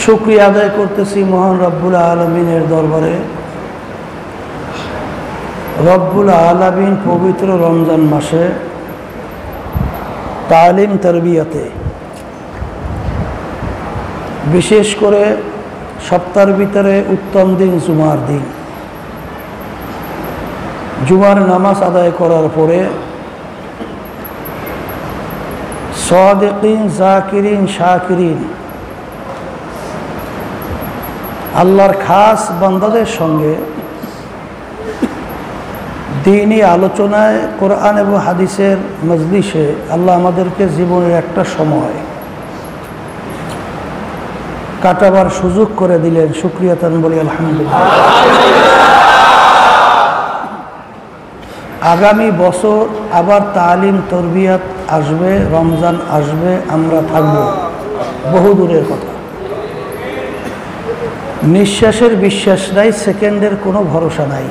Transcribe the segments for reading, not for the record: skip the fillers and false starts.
শুকরিয়া আদায় করতেছি মহান রব্বুল আলামিনের দরবারে। রব্বুল আলামিন পবিত্র রমজান মাসে তালিম তরবিয়তে, বিশেষ করে সপ্তাহের ভিতরে উত্তম দিন জুমার দিন, জুমার নামাজ আদায় করার পরে সাদিকিন, জাকিরিন, শাকিরিন, আল্লাহর খাস বান্দাদের সঙ্গে দ্বীনি আলোচনায়, কোরআন এবং হাদিসের মজলিসে আল্লাহ আমাদেরকে জীবনের একটা সময় কাটাবার সুযোগ করে দিলেন। শুকরিয়া তান বলি আলহামদুলিল্লাহ। আগামী বছর আবার তালিম তরবিয়াত আসবে, রমজান আসবে, আমরা থাকব, বহু দূরের কথা। নিঃশ্বাসের বিশ্বাস নাই, সেকেন্ডের কোনো ভরসা নাই।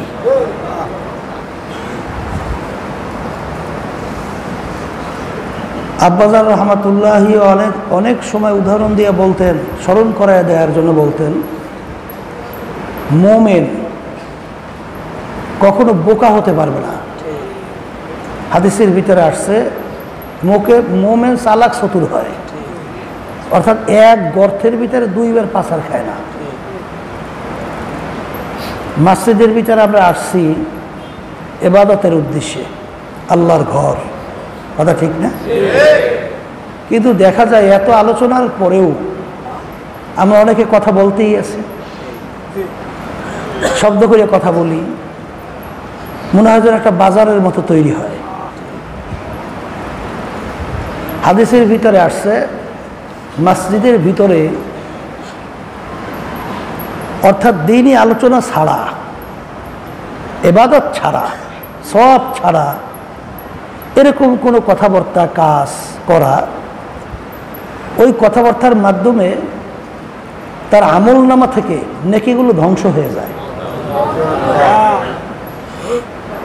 আব্বাজান রহমাতুল্লাহি অনেক সময় উদাহরণ দিয়ে বলতেন, স্মরণ করায় দেওয়ার জন্য বলতেন, মোমেন কখনো বোকা হতে পারবে না। হাদিসের ভিতরে আসছে মোমেন চালাক চতুর হয়, অর্থাৎ এক গর্তের ভিতরে দুইবার পাছার খায় না। মসজিদের ভিতরে আমরা আসছি ইবাদতের উদ্দেশ্যে, আল্লাহর ঘর, কথা ঠিক না? কিন্তু দেখা যায় এত আলোচনার পরেও আমরা অনেকে কথা বলতেই আছি, শব্দ করে কথা বলি, মনে হয় যেন একটা বাজারের মতো তৈরি হয়। হাদিসের ভিতরে আসছে মসজিদের ভিতরে, অর্থাৎ দ্বীনি আলোচনা ছাড়া, ইবাদত ছাড়া, সওয়াব ছাড়া এরকম কোনো কথাবার্তা কাজ করা, ওই কথাবার্তার মাধ্যমে তার আমল নামা থেকে নেকিগুলো ধ্বংস হয়ে যায়।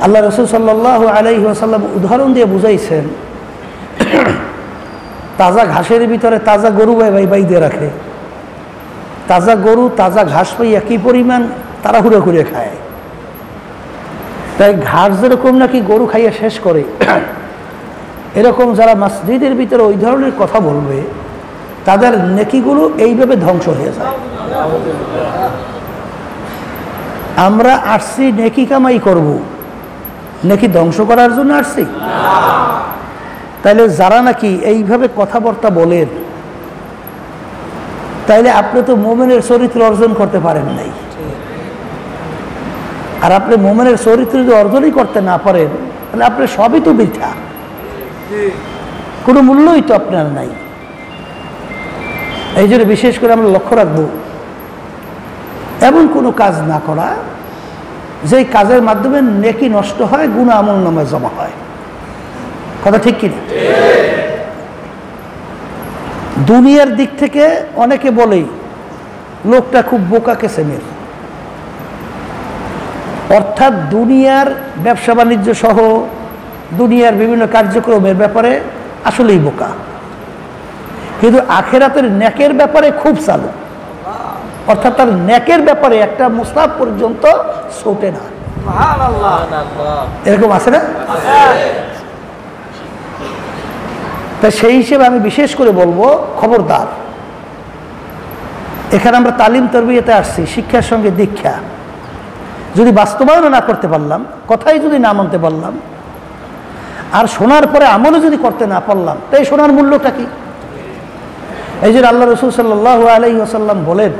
আল্লাহ রাসূল সাল্লাল্লাহু আলাইহি ওয়াসাল্লাম উদাহরণ দিয়ে বুঝাইছেন, তাজা ঘাসের ভিতরে তাজা গরু বাইয়ে রাখে, তাজা গরু তাজা ঘাস পাই একই পরিমাণ তাড়াহুড়ো করে খায়। তাই ঘাস যেরকম নাকি গরু খাইয়ে শেষ করে, এরকম যারা মসজিদের ভিতরে ওই ধরনের কথা বলবে তাদের নেকিগুলো এইভাবে ধ্বংস হয়ে যায়। আমরা আসছি নেকি কামাই করব, নেকি ধ্বংস করার জন্য আসছি? তাইলে যারা নাকি এইভাবে কথাবার্তা বলেন, তাইলে আপনি তো মুমিনের চরিত্র অর্জন করতে পারেন নাই। আর আপনি মুমিনের চরিত্র যদি অর্জনই করতে না পারেন, তাহলে আপনি সবই তো বৃথা, কোনো মূল্যই তো আপনার নাই। এই জন্য বিশেষ করে আমরা লক্ষ্য রাখবো এমন কোনো কাজ না করা যেই কাজের মাধ্যমে নেকি নষ্ট হয়, গুনাহ আমলনামায় জমা হয়, কথা ঠিক কিনা? দুনিয়ার দিক থেকে অনেকে বলেই লোকটা খুব বোকা কিসেমের, অর্থাৎ দুনিয়ার ব্যবসা বাণিজ্য সহ দুনিয়ার বিভিন্ন কার্যক্রমের ব্যাপারে আসলেই বোকা, কিন্তু আখেরাতের নেকের ব্যাপারে খুব চালু, অর্থাৎ তার নেকের ব্যাপারে একটা মুসাফ পর্যন্ত ছোটে না। এরকম আছে না? তাই সেই হিসেবে আমি বিশেষ করে বলবো, খবরদার, এখানে আমরা তালিম তরবিয়তে আসছি, শিক্ষার সঙ্গে দীক্ষা যদি বাস্তবায়ন না করতে পারলাম, কথাই যদি না মানতে পারলাম, আর শোনার পরে আমলও যদি করতে না পারলাম, তাই শোনার মূল্যটা কি? এই যে আল্লাহ রাসূল সাল্লাল্লাহু আলাইহি ওয়াসাল্লাম বলেন,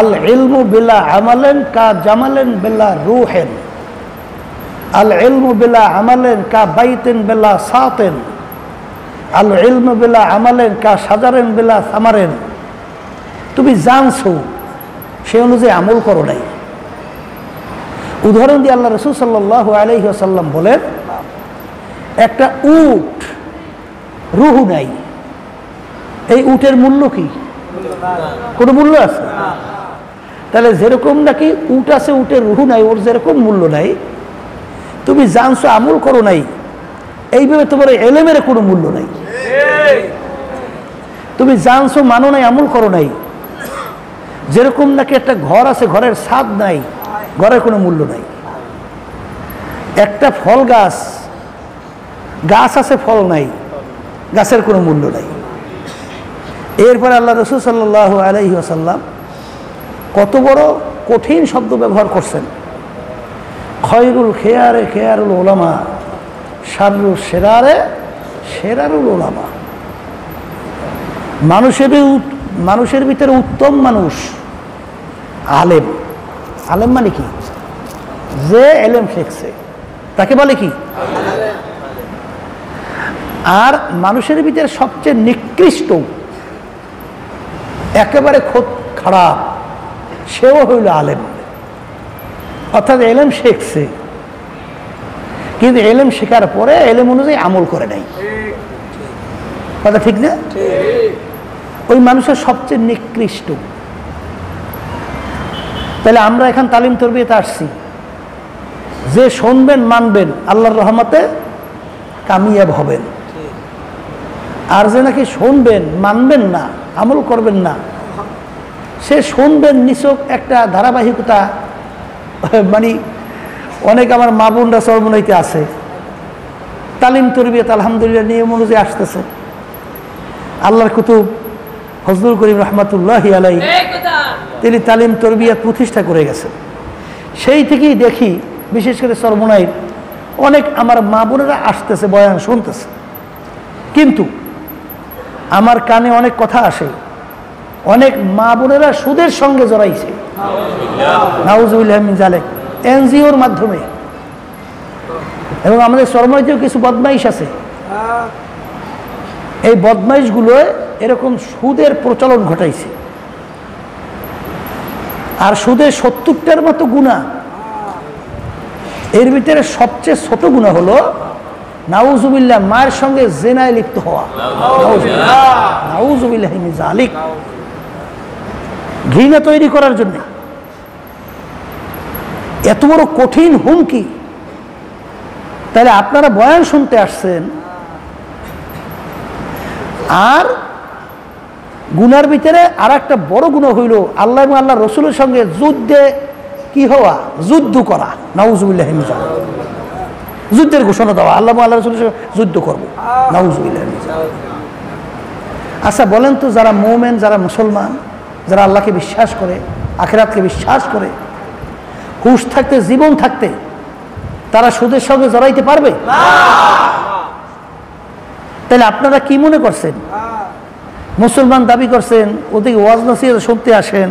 আল ইলমু বিলা আমালেন কা জামালেন বিলা রূহেন, আল ইলমু বিলা আমালেন কা বাইতেন বিলা সাতেন, আল ইলমু বিলা আমালেন কা সাজারেন বিলা সামারেন। তুমি জানছো, সে অনুযায়ী আমল করো নাই। উদাহরণ দিয়ে আল্লাহ রাসূল সাল্লাল্লাহু আলাইহি ওয়াসাল্লাম বলেন, একটা উট, রুহু নাই, এই উটের মূল্য কি? কোনো মূল্য আছে? তাহলে যেরকম নাকি উট আছে, উটের রুহু নাই, ওর যেরকম মূল্য নাই, তুমি জানছো আমল করো নাই, এইভাবে তোমার এলেমের কোনো মূল্য নাই। তুমি জানছো মানো নাই, আমল করো নাই। যেরকম নাকি একটা ঘর আছে, ঘরের ছাদ নাই, ঘরের কোনো মূল্য নাই। একটা ফল গাছ, গাছ আছে ফল নাই, গাছের কোনো মূল্য নাই। এরপরে আল্লাহ রাসূল সাল্লাল্লাহু আলাইহি ওয়াসাল্লাম কত বড় কঠিন শব্দ ব্যবহার করছেন, খয়রুল খেয়ারে খেয়ারুল ওলামা, শাররুল সেরারে সেরারুল ওলামা। মানুষের ভিতরে উত্তম মানুষ আলেম। আলেম মানে কি? যে এলেম শিখছে তাকে বলে কি? আর মানুষের ভিতরে সবচেয়ে নিকৃষ্ট, একেবারে খুব খারাপ, সেও হইল আলেম। অর্থাৎ এলেম শিখছে, কিন্তু এলেম শেখার পরে এলেম অনুযায়ী আমল করে নাই। কথা ঠিক না? ওই মানুষের সবচেয়ে নিকৃষ্ট। তাহলে আমরা এখন তালিম তরবিয়তে আসছি, যে শুনবেন মানবেন আল্লাহর রহমতে কামিয়াব হবেন, আর যে নাকি শুনবেন মানবেন না, আমল করবেন না, সে শুনবেন নিছক একটা ধারাবাহিকতা। মানে অনেক আমার মা বোনরা চরমনাইতে আছে, তালিম তরবিয়ত আলহামদুলিল্লাহ নিয়ম অনুযায়ী আসতেছে। আল্লাহর কুতুব ফজলুল করিম রহমাতুল্লাহি আলাইহি তিনি তালিম তরবিয়ত প্রতিষ্ঠা করে গেছেন। সেই থেকেই দেখি বিশেষ করে চরমনাইর অনেক আমার মা বোনেরা আসতেছে, বয়ান শুনতেছে, কিন্তু আমার কানে অনেক কথা আসে, অনেক মা বোনেরা সুদের সঙ্গে জড়াইছে, নাউজুবিল্লাহ মিন যালিক, এনজিওর মাধ্যমে। এবং আমাদের চরমনাইতেও কিছু বদমাইশ আছে, এই বদমাইশগুলো এরকম সুদের প্রচলন ঘটাইছে। আর সুদের ৭০টার মতো গুনাহ, এর ভিতরে সবচেয়ে ছোট গুনাহ হলো নাউজুবিল্লাহ মায়ের সঙ্গে জিনায় লিপ্ত হওয়া। নাউজুবিল্লাহ মিন যালিক, ঘৃণা তৈরি করার জন্য এত বড় কঠিন হুমকি। তাহলে আপনারা বয়ান শুনতে আসছেন, আর গুনার ভিতরে আর একটা বড় গুনাহ হইল আল্লাহ এবং আল্লাহ রসুলের সঙ্গে যুদ্ধে কি হওয়া, যুদ্ধ করা। নাউজুবিল্লাহ মিন যালিক, যুদ্ধের ঘোষণা দেওয়া, আল্লাহ এবং আল্লাহ রসুলের সঙ্গে যুদ্ধ করবো। নাউজুবিল্লাহ মিন যালিক। আচ্ছা বলেন তো, যারা মুমিন, যারা মুসলমান, যারা আল্লাহকে বিশ্বাস করে, আখিরাতকে বিশ্বাস করে, হুঁশ থাকতে, জীবন থাকতে, তারা সুদের সঙ্গে জড়াইতে পারবে? তাহলে আপনারা কি মনে করছেন? মুসলমান দাবি করছেন, ওদিকে ওয়াজ নসিহত শুনতে আসেন,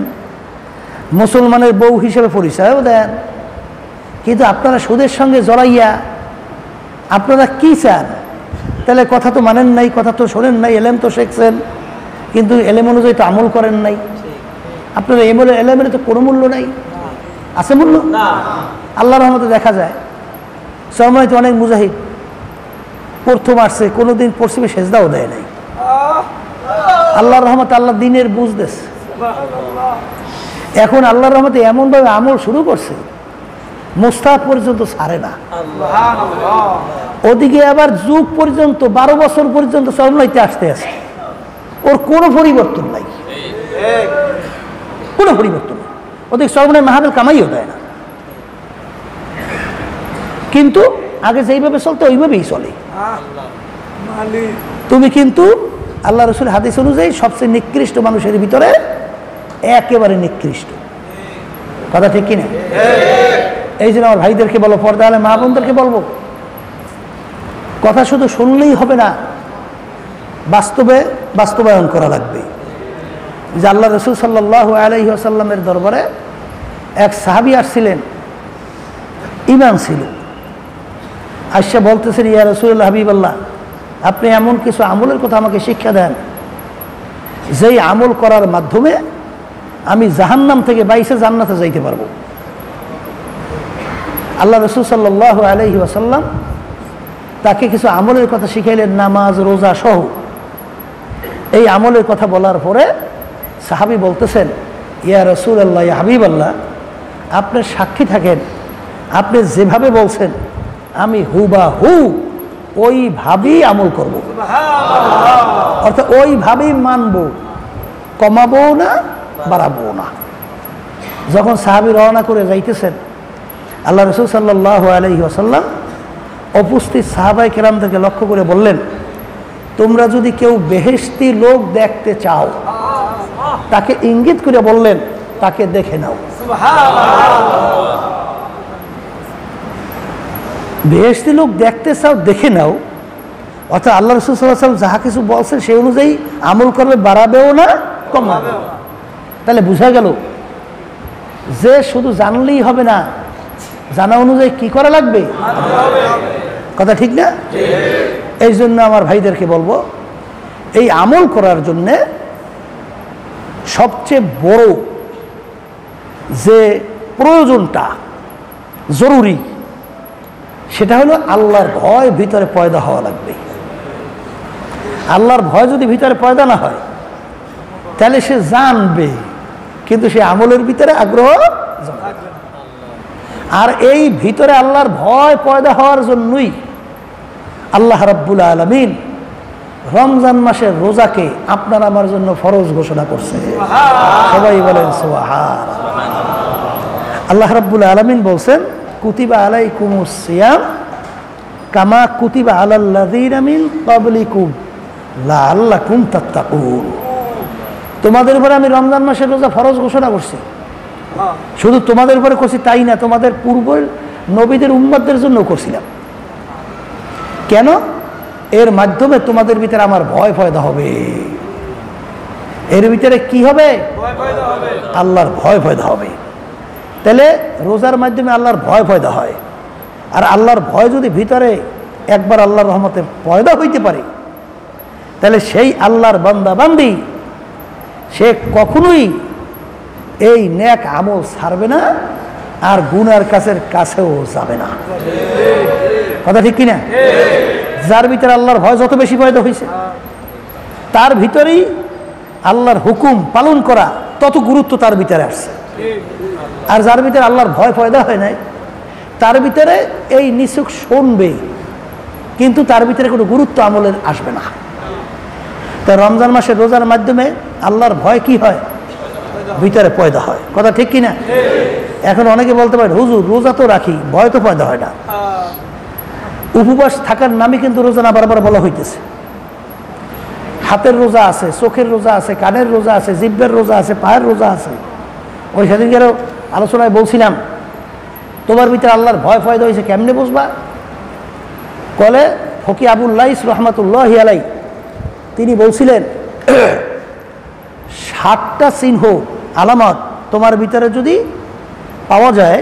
মুসলমানের বউ হিসেবে পরিচয়ও দেন, কিন্তু আপনারা সুদের সঙ্গে জড়াইয়া আপনারা কি চান? তাহলে কথা তো মানেন নাই, কথা তো শোনেন নাই, এলেম তো শিখছেন, কিন্তু এলেম অনুযায়ী তো আমল করেন নাই। আপনারা এলেমের তো কোনো মূল্য নাই, আছে মূল্য? আল্লাহর রহমতে দেখা যায় চরমনাইতে অনেক মুজাহিদ প্রথম আসছে, কোনোদিন পশ্চিমে সেজদাও দেয় নাই। আল্লাহর রহমতে আল্লাহ দিনের বুঝ দিয়েছে। এখন আল্লাহর রহমতে এমনভাবে আমল শুরু করছে, মুস্তাহাব পর্যন্ত ছাড়ে না। ওদিকে আবার যুগ পর্যন্ত 12 বছর পর্যন্ত চরমনাইতে আসতে আছে, ওর কোনো পরিবর্তন নাই, কোনো পরিবর্তন নেই। ওদিকে চরমনাই মাহফিল কামাইও দেয় না, কিন্তু আগে যেইভাবে চলতো ওইভাবেই চলে। তুমি কিন্তু আল্লাহ রসুল হাদিস অনুযায়ী সবচেয়ে নিকৃষ্ট মানুষের ভিতরে একেবারে নিকৃষ্ট। কথা ঠিক কিনা? এই জন্য আমার ভাইদেরকে বলো, পর্দা আলে মা বোনদেরকে বলবো, কথা শুধু শুনলেই হবে না, বাস্তবায়ন করা লাগবে। যে আল্লাহ রসুল সাল্লাল্লাহু আলাইহি ওয়াসাল্লামের দরবারে এক সাহাবী আসছিলেন, ইমান ছিল, আয়েশা বলতেছেন, ইয়া রাসূলুল্লাহ, হাবিবাল্লাহ, আপনি এমন কিছু আমলের কথা আমাকে শিক্ষা দেন যেই আমল করার মাধ্যমে আমি জাহান্নাম থেকে বাইসে জান্নাতে যাইতে পারবো। আল্লাহ রাসূল সাল্লাল্লাহু আলাইহি ওয়াসাল্লাম তাকে কিছু আমলের কথা শিখাইলেন, নামাজ, রোজা সহ। এই আমলের কথা বলার পরে সাহাবী বলতেছেন, ইয়া রাসূলুল্লাহ, ইয়া হাবিবাল্লাহ, আপনি সাক্ষী থাকেন, আপনি যেভাবে বলছেন আমি হুবাহু ওইভাবেই আমল করব, অর্থাৎ ওইভাবেই মানব, কমাবো না বাড়াবো না। যখন সাহাবী রওনা করে যাইতেছেন, আল্লাহ রাসূল সাল্লাল্লাহু আলাইহি ওয়াসাল্লাম উপস্থিত সাহাবায়ে কেরামদেরকে লক্ষ্য করে বললেন, তোমরা যদি কেউ বেহেশতি লোক দেখতে চাও, তাকে ইঙ্গিত করে বললেন তাকে দেখে নাও। বেহেশতি লোক দেখতে চাও, দেখে নাও, অর্থাৎ আল্লাহ রাসূল সাল্লাল্লাহু আলাইহি ওয়াসাল্লাম যাহা কিছু বলছেন সেই অনুযায়ী আমল করবে, বাড়াবেও না কমাবেও না। তাহলে বোঝা গেল যে শুধু জানলেই হবে না, জানা অনুযায়ী কি করা লাগবে, কথা ঠিক না? এই জন্য আমার ভাইদেরকে বলবো, এই আমল করার জন্যে সবচেয়ে বড় যে প্রয়োজনটা জরুরি, সেটা হলো আল্লাহর ভয় ভিতরে পয়দা হওয়া লাগবে। আল্লাহর ভয় যদি ভিতরে পয়দা না হয়, তাহলে সে জানবে কিন্তু সে আমলের ভিতরে আগ্রহ জন্মাবে। আর এই ভিতরে আল্লাহর ভয় পয়দা হওয়ার জন্যই আল্লাহ রাব্বুল আলামিন রমজান মাসের রোজাকে আপনার আমার জন্য ফরজ ঘোষণা করছে। সবাই বলেন সুবহানাল্লাহ। আল্লাহ রাব্বুল আলামিন বলছেন, কুতিবা আলাইকুমুস সিয়াম কামা কুতিবা আলাল্লাযীনা মিন ক্বাবলিকুম লাআল্লাকুম তাত্তাকুন। তোমাদের উপরে আমি রমজান মাসের রোজা ফরজ ঘোষণা করছি। শুধু তোমাদের উপরে করছি তাই না, তোমাদের পূর্বের নবীদের উম্মতদের জন্য করছিলাম। কেন? এর মাধ্যমে তোমাদের ভিতরে আমার ভয় পয়দা হবে। এর ভিতরে কি হবে? আল্লাহর ভয় পয়দা হবে। তাহলে রোজার মাধ্যমে আল্লাহর ভয় পয়দা হয়। আর আল্লাহর ভয় যদি ভিতরে একবার আল্লাহর রহমতে পয়দা হইতে পারে, তাহলে সেই আল্লাহর বান্দা বান্দি সে কখনোই এই নেক আমল ছাড়বে না, আর গুনার কাছেও যাবে না। কথা ঠিক কিনা? যার ভিতরে আল্লাহর ভয় যত বেশি পয়দা হয়েছে, তার ভিতরেই আল্লাহর হুকুম পালন করা তত গুরুত্ব তার ভিতরে আসছে। আর যার ভিতরে আল্লাহর ভয় পয়দা হয় নাই, তার ভিতরে এই নিছক শুনবে, কিন্তু তার ভিতরে কোনো গুরুত্ব আমলের আসবে না। তাই রমজান মাসের রোজার মাধ্যমে আল্লাহর ভয় কি হয়? ভিতরে পয়দা হয়। কথা ঠিক কিনা? এখন অনেকে বলতে পারে, হুজুর রোজা তো রাখি, ভয় তো পয়দা হয় না। উপবাস থাকার নামে কিন্তু রোজা না বারবার বলা হইতেছে। হাতের রোজা আছে, চোখের রোজা আছে, কানের রোজা আছে, জিহ্বার রোজা আছে, পায়ের রোজা আছে। ওই সেদিনকারও আলোচনায় বলছিলাম, তোমার ভিতরে আল্লাহর ভয় পয়দা হয়েছে কেমনে বুঝবা? কলে ফকি আবুল লাইস রহমাতুল্লাহি আলাই তিনি বলছিলেন, 7টা চিহ্ন আলামত তোমার ভিতরে যদি পাওয়া যায়,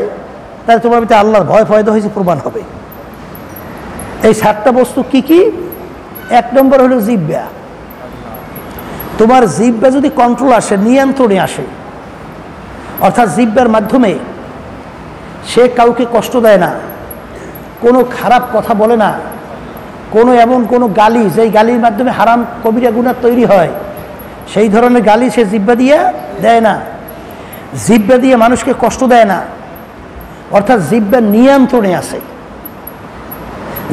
তাহলে তোমার ভিতরে আল্লাহর ভয় পয়দা হয়েছে প্রমাণ হবে। এই 7টা বস্তু কি কি? 1 নম্বর হলো জিহ্বা। তোমার জিহ্বা যদি কন্ট্রোল আসে, নিয়ন্ত্রণে আসে, অর্থাৎ জিহ্বার মাধ্যমে সে কাউকে কষ্ট দেয় না, কোনো খারাপ কথা বলে না, কোনো এমন কোনো গালি যেই গালির মাধ্যমে হারাম কবিরা গুনাহ তৈরি হয়, সেই ধরনের গালি সে জিহ্বা দিয়ে দেয় না। জিহ্বা দিয়ে মানুষকে কষ্ট দেয় না, অর্থাৎ জিহ্বার নিয়ন্ত্রণে আছে।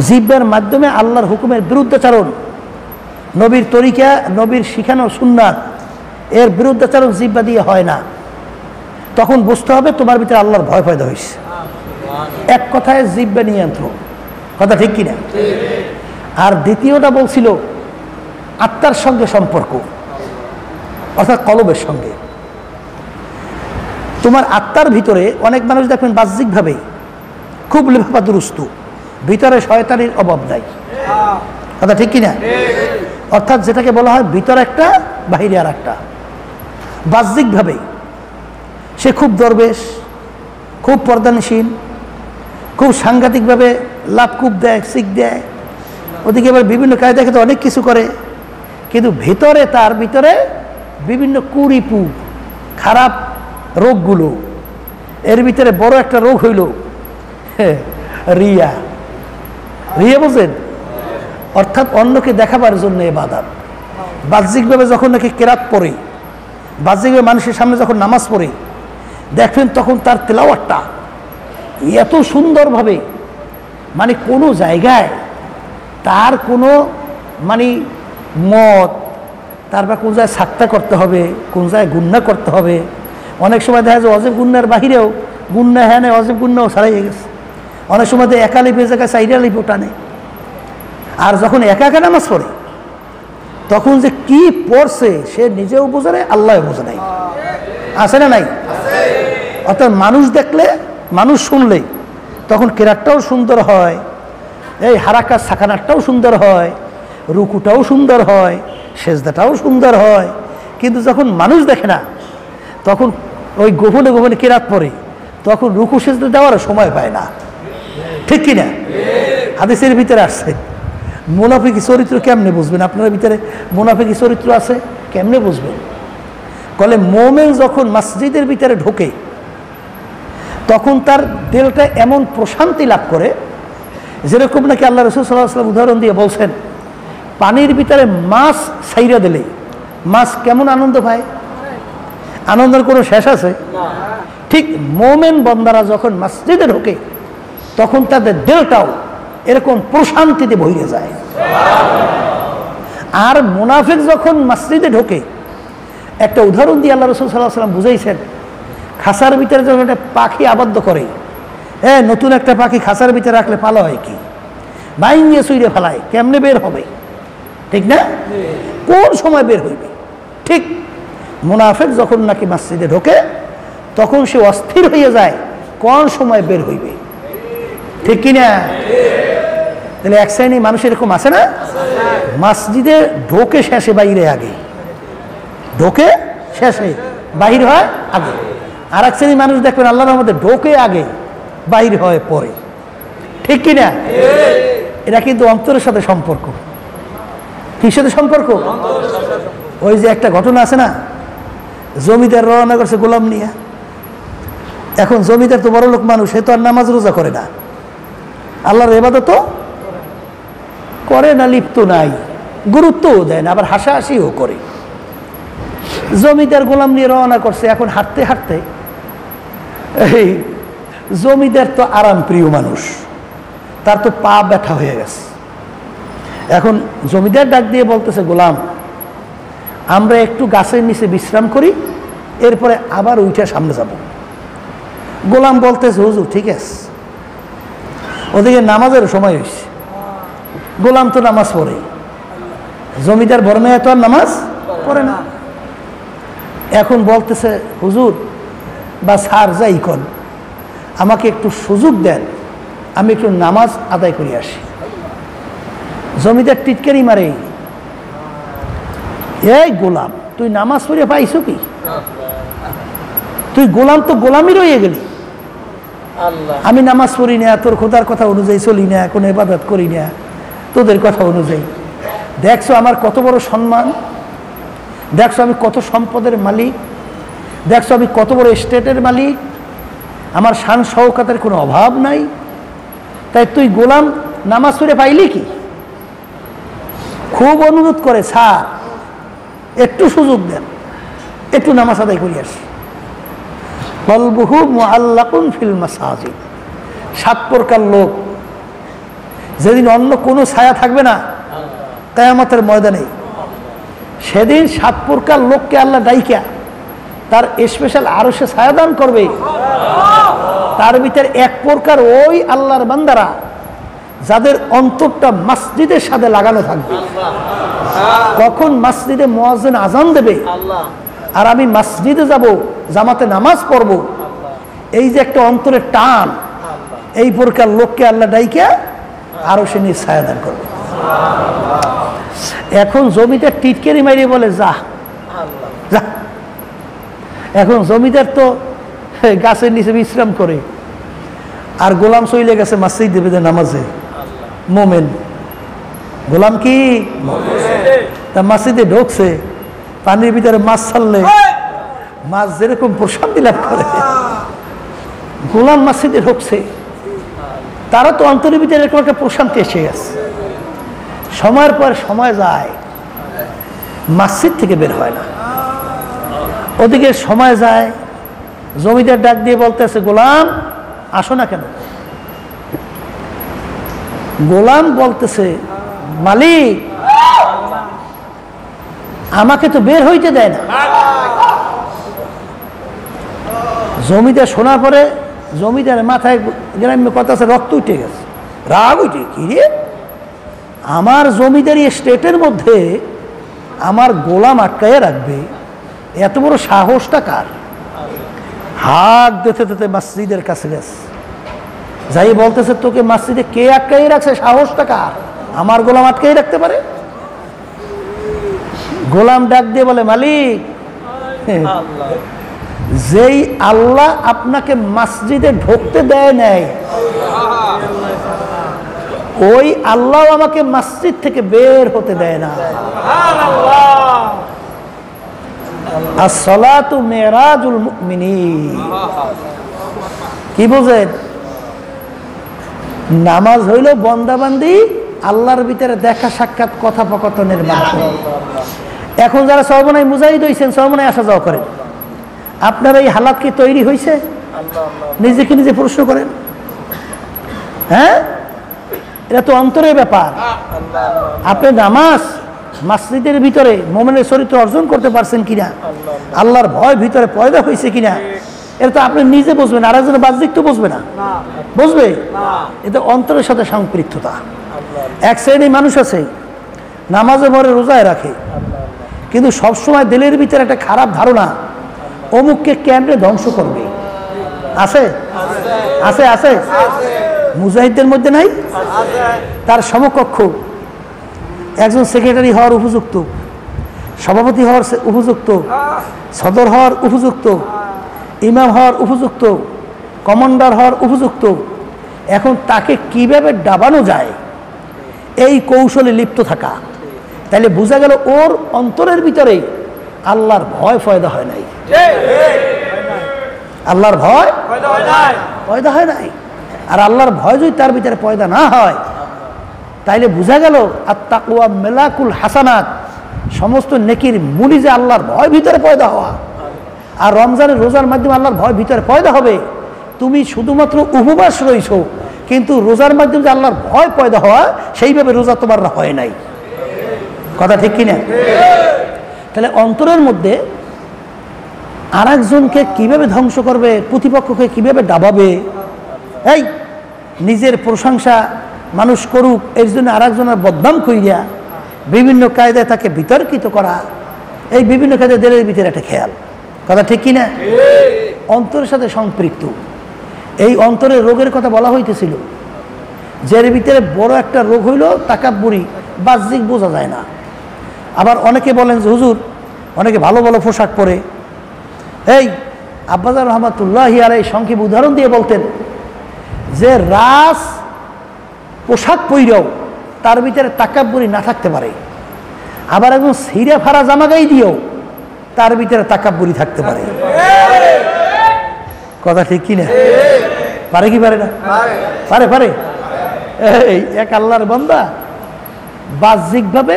জিহ্বার মাধ্যমে আল্লাহর হুকুমের বিরুদ্ধাচারণ, নবীর তরিকা, নবীর শিখানো সুন্নাত, এর বিরুদ্ধাচারণ জিহ্বা দিয়ে হয় না। তখন বুঝতে হবে তোমার ভিতরে আল্লাহর ভয় পয়দা হয়েছে। এক কথায় জিহ্বা নিয়ন্ত্রণ। কথা ঠিক কিনা? আর দ্বিতীয়টা বলছিল আত্মার সঙ্গে সম্পর্ক, অর্থাৎ কলবের সঙ্গে। তোমার আত্মার ভিতরে অনেক মানুষ দেখবেন বাহ্যিকভাবে খুব লেফাপা দুরুস্ত, ভিতরে শয়তানির অভাব নাই। কথা ঠিক কিনা? অর্থাৎ যেটাকে বলা হয় ভিতরে একটা বাহিরে আর একটা। বাহ্যিকভাবে সে খুব দরবেশ, খুব পর্দানশীল, খুব সাংঘাতিকভাবে লাভকূপ দেয়, শিখ দেয়, ওদিকে এবার বিভিন্ন কাজে দেখে তো অনেক কিছু করে, কিন্তু ভিতরে তার ভিতরে বিভিন্ন কুরিপু খারাপ রোগগুলো। এর ভিতরে বড় একটা রোগ হইল রিয়া। রিয়া বোঝেন? অর্থাৎ অন্যকে দেখাবার জন্য ইবাদত। বাহ্যিকভাবে যখন নাকি কেরাত পড়ে, বাহ্যিকভাবে মানুষের সামনে যখন নামাজ পড়ে, দেখবেন তখন তার তেলাওয়াতটা এত সুন্দরভাবে, মানে কোনো জায়গায় তার কোনো মানে মত, তারপর কোন জায়গায় সাক্তা করতে হবে, কোন জায়গায় গুন্না করতে হবে। অনেক সময় দেখা যায় অজেব গুন্নার বাহিরেও গুন্না হ্যাঁ নেই, অজেব গুন্নাও ছাড়াই গেছে। অনেক সময় তো একা লিপে জায়গায় চাইরা লিপেও টানে। আর যখন একা একা নামাজ পড়ে তখন যে কি পড়ছে সে নিজেও বোঝে নাই, আল্লাহ বোঝে নাই। আছে না নাই? অর্থাৎ মানুষ দেখলে, মানুষ শুনলে তখন কেরাতটাও সুন্দর হয়, এই হারাকাত সাকানারটাও সুন্দর হয়, রুকুটাও সুন্দর হয়, সেজদাটাও সুন্দর হয়। কিন্তু যখন মানুষ দেখে না তখন ওই গোপনে গোপনে কেরাত পড়ে, তখন রুকু সেজদা দেওয়ার সময় পায় না। ঠিক কিনা? হাদিসের ভিতরে আসছে মুনাফিকি চরিত্র কেমনে বুঝবেন? আপনার ভিতরে মুনাফিকি চরিত্র আছে, কেমনে বুঝবেন? বলে মোমেন যখন মসজিদের ভিতরে ঢোকে তখন তার দিলটা এমন প্রশান্তি লাভ করে, যেরকম নাকি আল্লাহ রাসূল সাল্লাল্লাহু আলাইহি ওয়াসাল্লাম উদাহরণ দিয়ে বলছেন, পানির ভিতরে মাছ ছাইরা দিলে মাছ কেমন আনন্দ পায়? আনন্দের কোনো শেষ আছে? ঠিক মোমেন বান্দারা যখন মসজিদে ঢোকে তখন তাদের দিলটাও এরকম প্রশান্তিতে ভরে যায়। আর মুনাফিক যখন মসজিদে ঢোকে, একটা উদাহরণ দিয়ে আল্লাহ রাসূল সাল্লাল্লাহু আলাইহি ওয়াসাল্লাম বুঝাইছেন, খাঁচার ভিতরে যখন একটা পাখি আবদ্ধ করে, নতুন একটা পাখি খাঁচার ভিতরে রাখলে পালা হয় কি? বাইঙ্গে চুইরে ফেলায়, কেমনে বের হবে? ঠিক না? কোন সময় বের হইবে? ঠিক মুনাফিক যখন নাকি মসজিদে ঢোকে তখন সে অস্থির হয়ে যায়, কোন সময় বের হইবে। ঠিক কিনা? তাহলে এক শ্রেণী মানুষ এরকম আছে না, মসজিদে ঢোকে শেষে, বাইরে আগে, ঢোকে শেষে, বাহির হয় আগে। আর এক শ্রেণী মানুষ দেখবেন আল্লাহর রহমতে ঢোকে আগে, বাহির হয় পরে। ঠিক কিনা? এটা কিন্তু অন্তরের সাথে সম্পর্ক। কির সাথে সম্পর্ক? ওই যে একটা ঘটনা আছে না, জমিদার রওনা করছে গোলাম নিয়ে। এখন জমিদার তো বড় লোক মানুষ, সে তো আর নামাজ রোজা করে না, আল্লাহর ইবাদত করে না, লিপ্ত নাই, গুরুত্বও দেয় না, আবার হাসাহাসিও করে। জমিদার গোলাম নিয়ে রওনা করছে। এখন হাঁটতে হাঁটতে এই জমিদার তো আরাম প্রিয় মানুষ, তার তো পা ব্যথা হয়ে গেছে। এখন জমিদার ডাক দিয়ে বলতেছে, গোলাম আমরা একটু গাছের নিচে বিশ্রাম করি, এরপরে আবার উঠে সামনে যাব। গোলাম বলতেছে, হুজুর ঠিক আছে। ওদিকে নামাজের সময় হয়েছে, গোলাম তো নামাজ পড়ে, জমিদার বড় মেয়ে তো আর নামাজ পড়ে না। এখন বলতেছে, হুজুর বা স্যার যাই কোন, আমাকে একটু সুযোগ দেন, আমি একটু নামাজ আদায় করে আসি। জমিদার টিটকারি মারে, এই গোলাম তুই নামাজ পড়ে পাইছো কি? তুই গোলাম তো গোলামই রয়ে গেলি। আমি নামাজ পড়ি না, তোর খোদার কথা অনুযায়ী চলি না, কোনো ইবাদত করি না তোদের কথা অনুযায়ী। দেখছো আমার কত বড় সম্মান, দেখছো আমি কত সম্পদের মালিক, দেখছো আমি কত বড় স্টেটের মালিক, আমার শান শওকতের কোনো অভাব নাই, তাই তুই গোলাম নামাজ পড়ে পাইলি কি? খুব অনুরোধ করে, স্যার একটু সুযোগ দেন, একটু নামাজ আদায় করি আসি। কলবুহু মুআল্লাকুন ফিল মাসাজিদ। 7 প্রকার লোক, যেদিন অন্য কোনো ছায়া থাকবে না কিয়ামতের ময়দানে, সেদিন 7 প্রকার লোককে আল্লাহ ডাইকা তার স্পেশাল আরশে ছায়া দান করবে। তার ভিতরে 1 প্রকার ওই আল্লাহর বান্দারা যাদের অন্তরটা মসজিদের সাথে লাগানো থাকবে। কখন মসজিদে মুয়াজ্জিন আজান দেবে আর আমি মসজিদে যাব, জামাতে নামাজ পড়ব, এই যে একটা অন্তরের টান, এই প্রকার লোককে আল্লাহ ডাইকা আরো সে নিয়ে ছায়া দান করবে। এখন জমিদার টিটকারি মারিয়ে বলে, যা যা। এখন জমিদার তো গাছের নিচে বিশ্রাম করে, আর গোলাম চলে গেছে মসজিদে বেদে নামাজে। মোমেন গোলাম কি? তা মসজিদে ঢুকছে, পানির ভিতরে মাছ ছাড়লে মাছ যেরকম প্রশান্তি লাভ করে, গোলাম মসজিদে ঢুকছে, তারা তো অন্তরের ভিতরে এরকম একটা প্রশান্তি এসে গেছে। সময়ের পর সময় যায়, মসজিদ থেকে বের হয় না। ওদিকে সময় যায়, জমিদার ডাক দিয়ে বলতেছে, গোলাম আসো না কেন? গোলাম বলতেছে, মালিক আমাকে তো বের হইতে দেয় না। জমিদার শোনার পরে জমিদারের মাথায় গ্রাম্য কথা আছে, রক্ত উঠে গেছে, রাগ উঠে, কি রে আমার জমিদারি স্টেটের মধ্যে আমার গোলাম আটকাইয়া রাখবে, এত বড় সাহসটা কার? হাত দিতে দিতে মসজিদের কাছে গেছে, যাই বলতেছে তোকে মসজিদে কে আটকাই রাখছে, সাহসটা কার? আমার গোলাম আটকাই রাখতে পারে? গোলাম ডাক দিয়ে বলে, মালিক যেই আল্লাহ আপনাকে মসজিদে ঢুকতে দেয় নাই, ওই আল্লাহ আমাকে মসজিদ থেকে বের হতে দেয় না। as-salatu mi'rajul mu'minin। কি বুঝেন? নামাজ হইল বন্দাবান্দি আল্লাহর ভিতরে দেখা সাক্ষাৎ কথোপকথনের মাধ্যম। এখন যারা সর্বনাই মুজাহিদ হইছেন, সর্বনাই আসা যাওয়া করেন, আপনার এই হালাত কি তৈরি হয়েছে? নিজেকে নিজে প্রশ্ন করেন। হ্যাঁ, এটা তো অন্তরের ব্যাপার। আপনি নামাজ মসজিদের ভিতরে মুমিনের চরিত্র অর্জন করতে পারছেন কিনা, আল্লাহর ভয় ভিতরে পয়দা হয়েছে কিনা, এটা তো আপনি নিজে বুঝবেন, আর একজন বাহ্যিক তো বুঝবে না, বুঝবে? এটা অন্তরের সাথে সম্পৃক্ততা। এক শ্রেণী মানুষ আছে নামাজে পড়ে রোজায় রাখে, কিন্তু সবসময় দিলের ভিতরে একটা খারাপ ধারণা অমুককে কেমনে ধ্বংস করবে। আছে আছে আছে মুজাহিদদের মধ্যে নাই? তার সমকক্ষ একজন সেক্রেটারি হওয়ার উপযুক্ত, সভাপতি হওয়ার উপযুক্ত, সদর হওয়ার উপযুক্ত, ইমাম হওয়ার উপযুক্ত, কমান্ডার হওয়ার উপযুক্ত। এখন তাকে কিভাবে ডাবানো যায় এই কৌশলে লিপ্ত থাকা, তাহলে বোঝা গেল ওর অন্তরের ভিতরে আল্লাহর ভয় পয়দা হয় নাই। আল্লাহর ভয় পয়দা হয় নাই। আর আল্লাহর ভয় যদি তার ভিতরে পয়দা না হয়, তাইলে বোঝা গেল আত-তাকওয়া মেলাকুল হাসানাত, সমস্ত নেকির মূল যে আল্লাহর ভয় ভিতরে পয়দা হওয়া। আর রমজানের রোজার মাধ্যমে আল্লাহর ভয় ভিতরে পয়দা হবে। তুমি শুধুমাত্র উপবাস রইছো, কিন্তু রোজার মাধ্যমে যে আল্লাহর ভয় পয়দা হওয়া, সেইভাবে রোজা তোমার হয় নাই। কথা ঠিক কিনা? তাহলে অন্তরের মধ্যে আর একজনকে কিভাবে ধ্বংস করবে, প্রতিপক্ষকে কিভাবে ডাবাবে, এই নিজের প্রশংসা মানুষ করুক এর জন্য আর একজনের বদনাম কইরা বিভিন্ন কায়দায় তাকে বিতর্কিত করা, এই বিভিন্ন কায়দায় দিলের ভিতরে একটা খেয়াল। কথা ঠিক কিনা? অন্তরের সাথে সম্পৃক্ত। এই অন্তরের রোগের কথা বলা হইতেছিল, যার ভিতরে বড় একটা রোগ হইল তাকাব্বুরি, বাহ্যিক বোঝা যায় না। আবার অনেকে বলেন যে হুজুর, অনেকে ভালো ভালো পোশাক পরে, এই আব্বাজান রহমাতুল্লাহি আলাইহি সংক্ষেপ উদাহরণ দিয়ে বলতেন যে রাস পোশাক পইরাও তার ভিতরে তাকাব্বুরি না থাকতে পারে, আবার একজন ছিঁড়ে ফাড়া জামা গায়ে দিয়েও তার ভিতরে তাকাব্বুরি থাকতে পারে। কথা ঠিক কিনা? পারে কি পারে না? পারে পারে। এই এক আল্লাহর বান্দা বাহ্যিকভাবে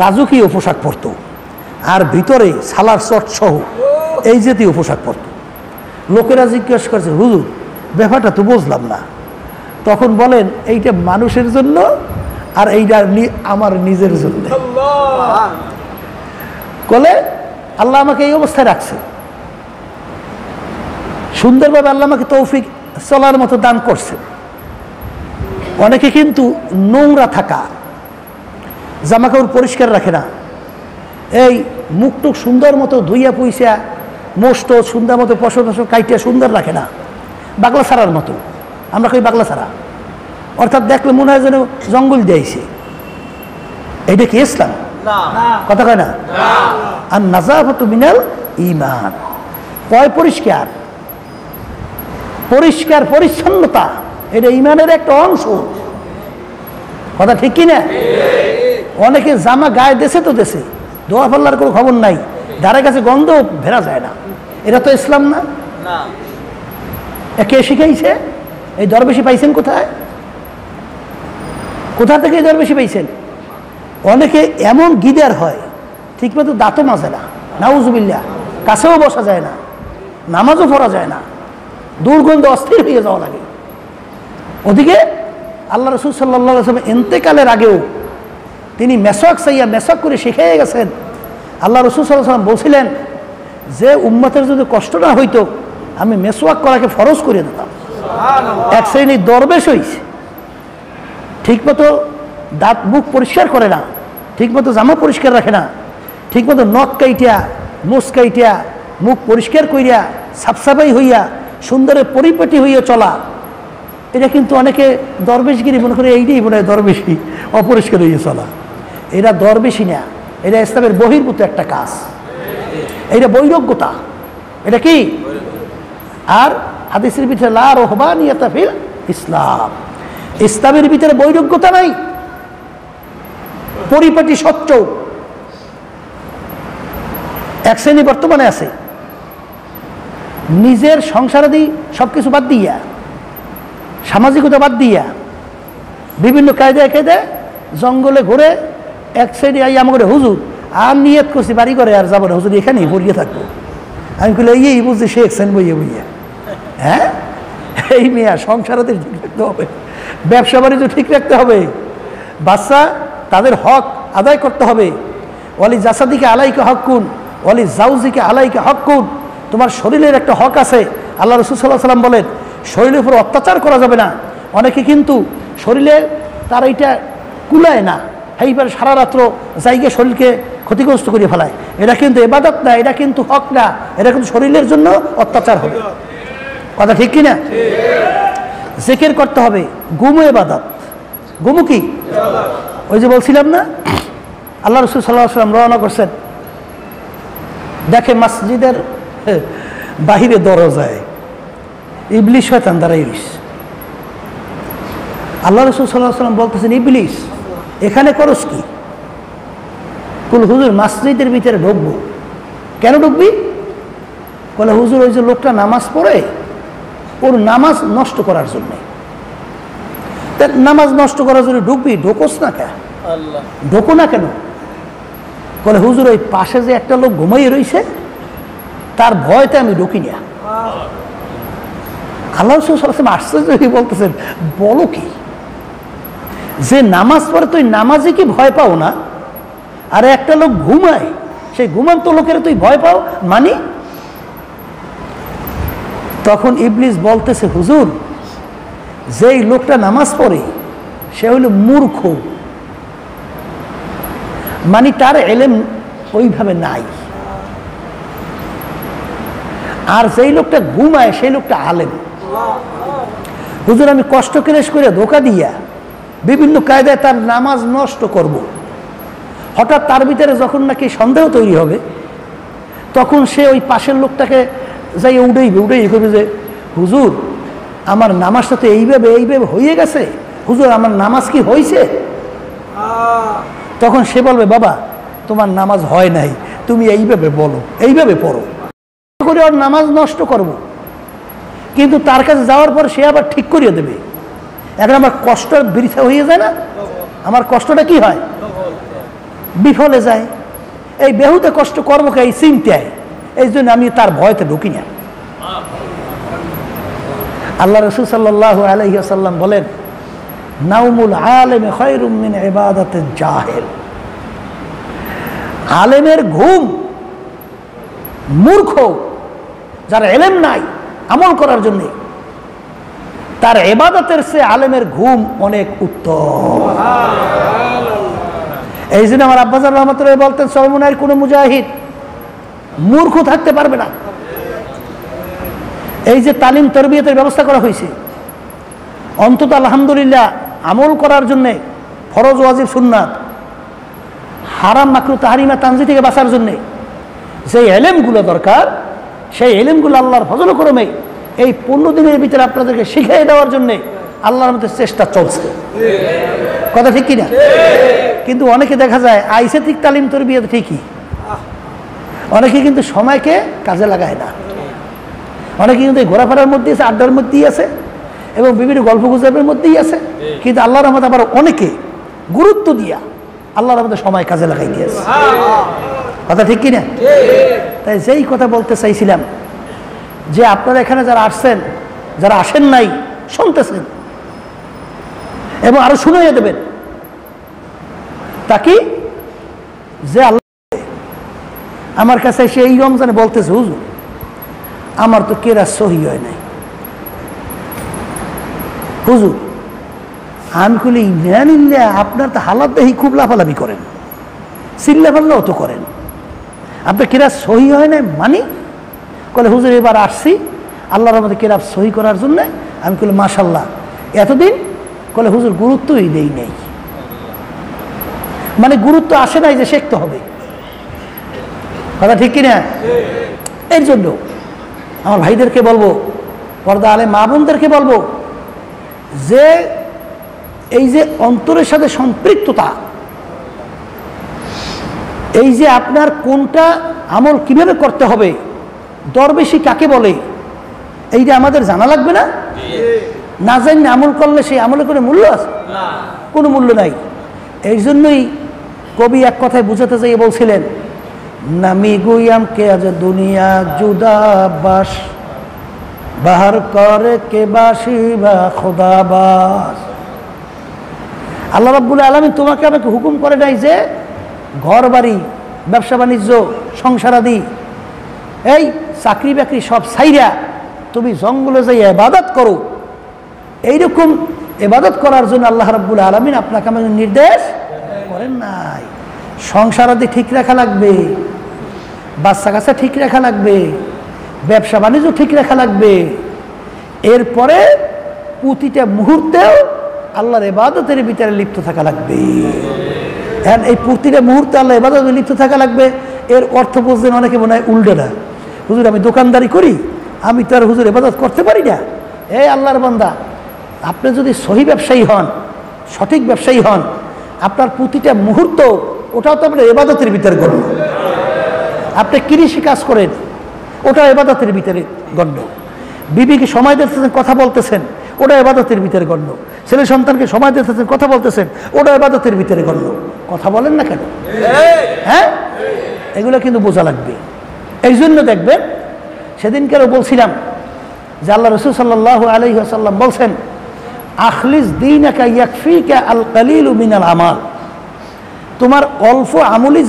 রাজকীয় পোশাক পরতো, আর ভিতরে সালার চট সহ এই জাতীয় পোশাক পরতো। লোকেরা জিজ্ঞেস করছে, হুজুর ব্যাপারটা তো বুঝলাম না। তখন বলেন, এইটা মানুষের জন্য আর এইটা আমার নিজের জন্য। বলে আল্লাহ আমাকে এই অবস্থায় রাখছে, সুন্দরভাবে আল্লাহ আমাকে তৌফিক চলার মতো দান করছে। অনেকে কিন্তু নোংরা থাকা, জামা কাপড় পরিষ্কার রাখে না, এই মুখটুক সুন্দর মতো ধুইয়া পুইসা মোষ্ট সুন্দর মতো পশু পশু কাইটিয়া সুন্দর রাখে না, বাগলা ছাড়ার মতো। আমরা কই বাগলা ছাড়া, অর্থাৎ দেখলে মনে হয় যেন জঙ্গল দিয়েছে। এইটা কি ইসলাম? কথা কয় না? আর নাযাফাতু মিনাল ঈমান, পরিষ্কার পরিষ্কার পরিচ্ছন্নতা এটা ঈমানের একটা অংশ। কথা ঠিক কিনা? অনেকে জামা গায়ে দেশে তো দেশে, দোয়া পাল্লার কোনো খবর নাই, ধারে কাছে গন্ধ ভেরা যায় না। এটা তো ইসলাম না। কে শিখাইছে? এই দরবেশি পাইছেন কোথায়? কোথা থেকে এই দরবেশি পাইছেন? অনেকে এমন গিদার হয়, ঠিকমতো দাঁতও মাজে না, নাউজুবিল্লাহ, কাছেও বসা যায় না, নামাজও পড়া যায় না, দুর্গন্ধ অস্থির হয়ে যাওয়া লাগে। ওদিকে আল্লাহ রাসূল সাল্লাল্লাহু আলাইহি ওয়াসাল্লাম ইন্তেকালের আগেও তিনি মেসওয়াক চাইয়া মেসওয়াক করে শিখিয়ে গেছেন। আল্লাহ রাসূল সাল্লাল্লাহু আলাইহি ওয়াসাল্লাম বলছিলেন যে উম্মতের যদি কষ্ট না হইতো আমি মেসওয়াক করাকে ফরজ করে দিতাম। এক শ্রেণীর দরবেশ হইছে, ঠিকমতো দাঁত মুখ পরিষ্কার করে না, ঠিকমতো জামা পরিষ্কার রাখে না, ঠিকমতো নখ কাইটিয়া মুখ কাইটিয়া মুখ পরিষ্কার কইরা সাফসাফাই হইয়া সুন্দরে পরিপাটি হইয়া চলা, এটা কিন্তু অনেকে দরবেশগিরি মনে করে, এইটাই মনে হয় দরবেশি, অপরিষ্কার হইয়া চলা। এটা দরবেশি না, এটা ইসলামের বহির্ভূত একটা কাজ, এটা বৈরাগ্যতা। এটা কি? আর হাদিসের ভিতরে লা রহবানিয়াতা ফিল ইসলাম, ইসলামের ভিতরে বৈরাগ্যতা নাই, পরিপাটি স্বচ্ছ। এক শ্রেণী বর্তমানে আছে নিজের সংসারাদি সবকিছু বাদ দিয়া, সামাজিকতা বাদ দিয়া, বিভিন্ন কায়দায় কায়দায় জঙ্গলে ঘুরে এক সাইডে আই আমাকে হুজুর আর নিয়ত করছি বাড়ি করে আর যাবো না, হুজুর এখানেই পড়িয়ে থাকবো। আমি বলি এই বুঝছি সে একছেন বইয়ে বইয়ে। হ্যাঁ, এই মেয়া সংসারাদি ঠিক রাখতে হবে, ব্যবসা বাণিজ্য ঠিক রাখতে হবে, বাচ্চা তাদের হক আদায় করতে হবে। ওয়ালি জাসাদিকে আলাইকে হকুন, ওয়ালি জাউজিকে আলাইকে হকুন, তোমার শরীরের একটা হক আছে। আল্লাহ রাসূল সাল্লাল্লাহু আলাইহি ওয়াসাল্লাম বলেন শরীরের উপর অত্যাচার করা যাবে না। অনেকে কিন্তু শরীরে তার এইটা কুলায় না, এইবার সারা রাত্র জায়গায় শরীরকে ক্ষতিগ্রস্ত করে ফেলায়। এটা কিন্তু ইবাদত না, এটা কিন্তু হক না, এটা কিন্তু শরীরের জন্য অত্যাচার হবে। কথা ঠিক কিনা? জিকির করতে হবে, গুমও ইবাদত। গুমও কি? ওই যে বলছিলাম না, আল্লাহ রাসূল সাল্লাল্লাহু আলাইহি ওয়াসাল্লাম রওনা করছেন, দেখে মসজিদের বাহিরে দরজায় ইবলিস শয়তান দাঁড়াই রইছে। আল্লাহ রাসূল সাল্লাল্লাহু আলাইহি ওয়াসাল্লাম বলতেছেন, ইবলিস এখানে করস কি? কুল হুজুর মসজিদের ভিতরে ঢুকবো। কেন ঢুকবি? বলে হুজুর ওই যে লোকটা নামাজ পড়ে, ওর নামাজ নষ্ট করার জন্য। নামাজ নষ্ট করার জন্য ঢুকবি, ঢোকস না কেন? ঢোকো না কেন? বলে হুজুর ওই পাশে যে একটা লোক ঘুমাইয়ে রয়েছে তার ভয়তে আমি ঢুকি না। আল্লাহ রাসূল সাল্লাল্লাহু আলাইহি ওয়াসাল্লাম আশ্চর্য বলতেছেন, বলো কি? যে নামাজ পড়ে তুই নামাজে কি ভয় পাও না? আর একটা লোক ঘুমায়, সেই ঘুমান্ত লোকের তুই ভয় পাও মানি? তখন ইবলিস বলতেছে, হুজুর যেই লোকটা নামাজ পড়ে সে হইল মূর্খ, মানে তার এলেম ওইভাবে নাই। আর যেই লোকটা ঘুমায় সেই লোকটা আলেম। হুজুর আমি কষ্ট ক্লেশ করে ধোঁকা দিয়া বিভিন্ন কায়দায় তার নামাজ নষ্ট করব। হঠাৎ তার ভিতরে যখন নাকি সন্দেহ তৈরি হবে তখন সে ওই পাশের লোকটাকে যাই উঠেই করবে যে হুজুর আমার নামাজটা তো এইভাবে হয়ে গেছে, হুজুর আমার নামাজ কি হয়েছে? তখন সে বলবে, বাবা তোমার নামাজ হয় নাই, তুমি এইভাবে বলো, এইভাবে পড়ো করে ওর নামাজ নষ্ট করব। কিন্তু তার কাছে যাওয়ার পর সে আবার ঠিক করিয়ে দেবে। এখন আমার কষ্ট বৃথা হয়ে যায় না? আমার কষ্টটা কি হয়? বিফলে যায়। এই বেহুতে কষ্ট করবো কে? এই চিন্তায়। এই জন্য আমি তার ভয়তে ঢুকি না। আল্লাহ রাসূল সাল্লাল্লাহু আলাইহি ওয়াসাল্লাম বলেন, নাউমুল আলেমে খায়রুম মিন ইবাদাতিল জাহিল। আলেমের ঘুম, মূর্খ যার এলেম নাই আমল করার জন্য, তার ইবাদতের চেয়ে আলেমের ঘুম অনেক উত্তম। এই জন্য আমার আব্বাজান রহমাতুল্লাহ বলতেন, সর্বমনের কোনো মুজাহিদ মূর্খ থাকতে পারবে না। এই যে তালিম তরবিয়তের ব্যবস্থা করা হয়েছে, অন্তত আলহামদুলিল্লাহ আমল করার জন্যে, ফরজ ওয়াজিব সুন্নাত, হারাম মাকরুহ তাহরিমা তানজি থেকে বাঁচার জন্যে যে এলেমগুলো দরকার, সেই এলেমগুলো আল্লাহর ফজল করমে এই 15 দিনের ভিতরে আপনাদেরকে শিখিয়ে দেওয়ার জন্যে আল্লাহর মধ্যে চেষ্টা চলছে। কথা ঠিক কিনা? কিন্তু অনেকে দেখা যায় আইসে ঠিক তালিম তরবিয়ত ঠিকই, অনেকে কিন্তু সময়কে কাজে লাগায় না। অনেকে কিন্তু ঘোরাফেরার মধ্যেই আছে, আড্ডার মধ্যেই আছে এবং বিভিন্ন গল্প গুজবের মধ্যেই আছে। কিন্তু আল্লাহর রহমতে আবার অনেকে গুরুত্ব দিয়া আল্লাহর রহমতে সময় কাজে লাগাই দিয়েছে। কথা ঠিক কিনা? তাই যেই কথা বলতে চাইছিলাম যে আপনারা এখানে যারা আসছেন, যারা আসেন নাই শুনতেছেন, এবং আরো শুনিয়ে দেবেন তাকে যে আল্লাহ আমার কাছে এসে এই রমজানে বলতেছে, হুজুর আমার তো কেরাত সহি হয় নাই। হুজুর আমি কইলি ইন্না আপনার তো হালাত দেখি খুব লাফালাফি করেন, চিল্লাপাল্লাও তো করেন, আপনার কেরাত সহি হয় নাই মানে? বলে হুজুর এবার আসছি আল্লাহর রহমতে কেরাত সহি করার জন্য। আমি কইলি মাশাল্লাহ, এতদিন? বলে হুজুর গুরুত্বই দেই নেই, মানে গুরুত্ব আসে নাই যে শিখতে হবে। কথা ঠিক কিনা? এর জন্য আমার ভাইদেরকে বলবো, পর্দা আলে মা বোনদেরকে বলবো যে এই যে অন্তরের সাথে সম্পৃক্ততা, এই যে আপনার কোনটা আমল কিভাবে করতে হবে, দরবেশি কাকে বলে, এইটা আমাদের জানা লাগবে না? না জানি আমল করলে সেই আমলে কোনো মূল্য আছে? কোনো মূল্য নাই। এই জন্যই কবি এক কথায় বুঝাতে চাইয়ে বলছিলেন, নামি গুয়াম কে আজ দুনিয়া জুদা বাস, বাহার করে কে বাসি বা খোদা বাস। আল্লাহ রাব্বুল আলামিন তোমাকে আমাকে হুকুম করে নাই যে ঘর বাড়ি, ব্যবসা বাণিজ্য, সংসারাদি, এই চাকরি বাকরি সব ছাইরা তুমি জঙ্গলে যাই ইবাদত করো। এইরকম ইবাদত করার জন্য আল্লাহ রাব্বুল আলামিন আপনাকে আমাকে নির্দেশ করেন নাই। সংসারাদি ঠিক রাখা লাগবে, বাচ্চা কাচ্চা ঠিক রাখা লাগবে, ব্যবসা বাণিজ্য ঠিক রাখা লাগবে। এরপরে প্রতিটা মুহূর্তেও আল্লাহর ইবাদতের ভিতরে লিপ্ত থাকা লাগবে। হ্যাঁ, এই প্রতিটা মুহূর্তে আল্লাহ ইবাদতে লিপ্ত থাকা লাগবে। এর অর্থ বুঝলেন অনেকে মনে হয় উল্টোটা, হুজুর আমি দোকানদারি করি, আমি তো আর হুজুর ইবাদত করতে পারি না। এই আল্লাহর বান্দা, আপনি যদি সহি ব্যবসায়ী হন, সঠিক ব্যবসায়ী হন, আপনার প্রতিটা মুহূর্ত ওটাও তো আপনার ইবাদতের ভিতরে গণ্য। আপনি কৃষি কাজ করেন, ওটা ইবাদতের ভিতরে গণ্য। বিবিকে সময় দিতেছেন, কথা বলতেছেন, ওটা ইবাদতের ভিতরে গণ্য। ছেলে সন্তানকে সময় দিতেছেন, কথা বলতেছেন, ওটা ইবাদতের ভিতরে গণ্য। কথা বলেন না কেন? হ্যাঁ, এগুলো কিন্তু বোঝা লাগবে। এই জন্য দেখবেন সেদিনকারও বলছিলাম যে আল্লাহ রাসূল সাল্লাল্লাহু আলাইহি ওয়াসাল্লাম বলছেন, আখলিস দীনাকা ইয়াকফিকা আল কালিলু মিনাল আমাল। তোমার অল্প আমলি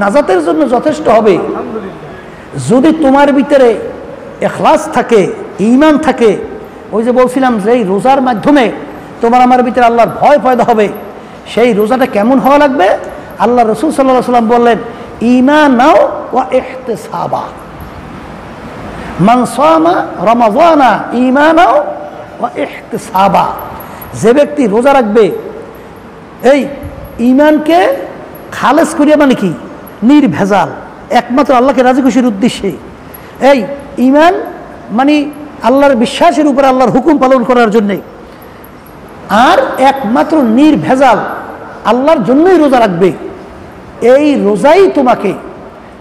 নাজাতের জন্য যথেষ্ট হবে যদি তোমার ভিতরে ইখলাস থাকে, ঈমান থাকে। ওই যে বলছিলাম যে এই রোজার মাধ্যমে তোমার আমার ভিতরে আল্লাহর ভয় পয়দা হবে। সেই রোজাটা কেমন হওয়া লাগবে? আল্লাহ রাসূল সাল্লাল্লাহু আলাইহি ওয়াসাল্লাম বললেন, ঈমানাও ওয়া ইহতিসাবা। মান সামা রমাযানা ঈমানাও ওয়া ইহতিসাবা। যে ব্যক্তি রোজা রাখবে এই ঈমানকে খালেস করিয়া, মানে কি নির্ভেজাল, একমাত্র আল্লাহকে রাজি খুশির উদ্দেশ্যে, এই ঈমান মানে আল্লাহর বিশ্বাসের উপরে আল্লাহর হুকুম পালন করার জন্যে, আর একমাত্র নির্ভেজাল আল্লাহর জন্যই রোজা রাখবে। এই রোজাই তোমাকে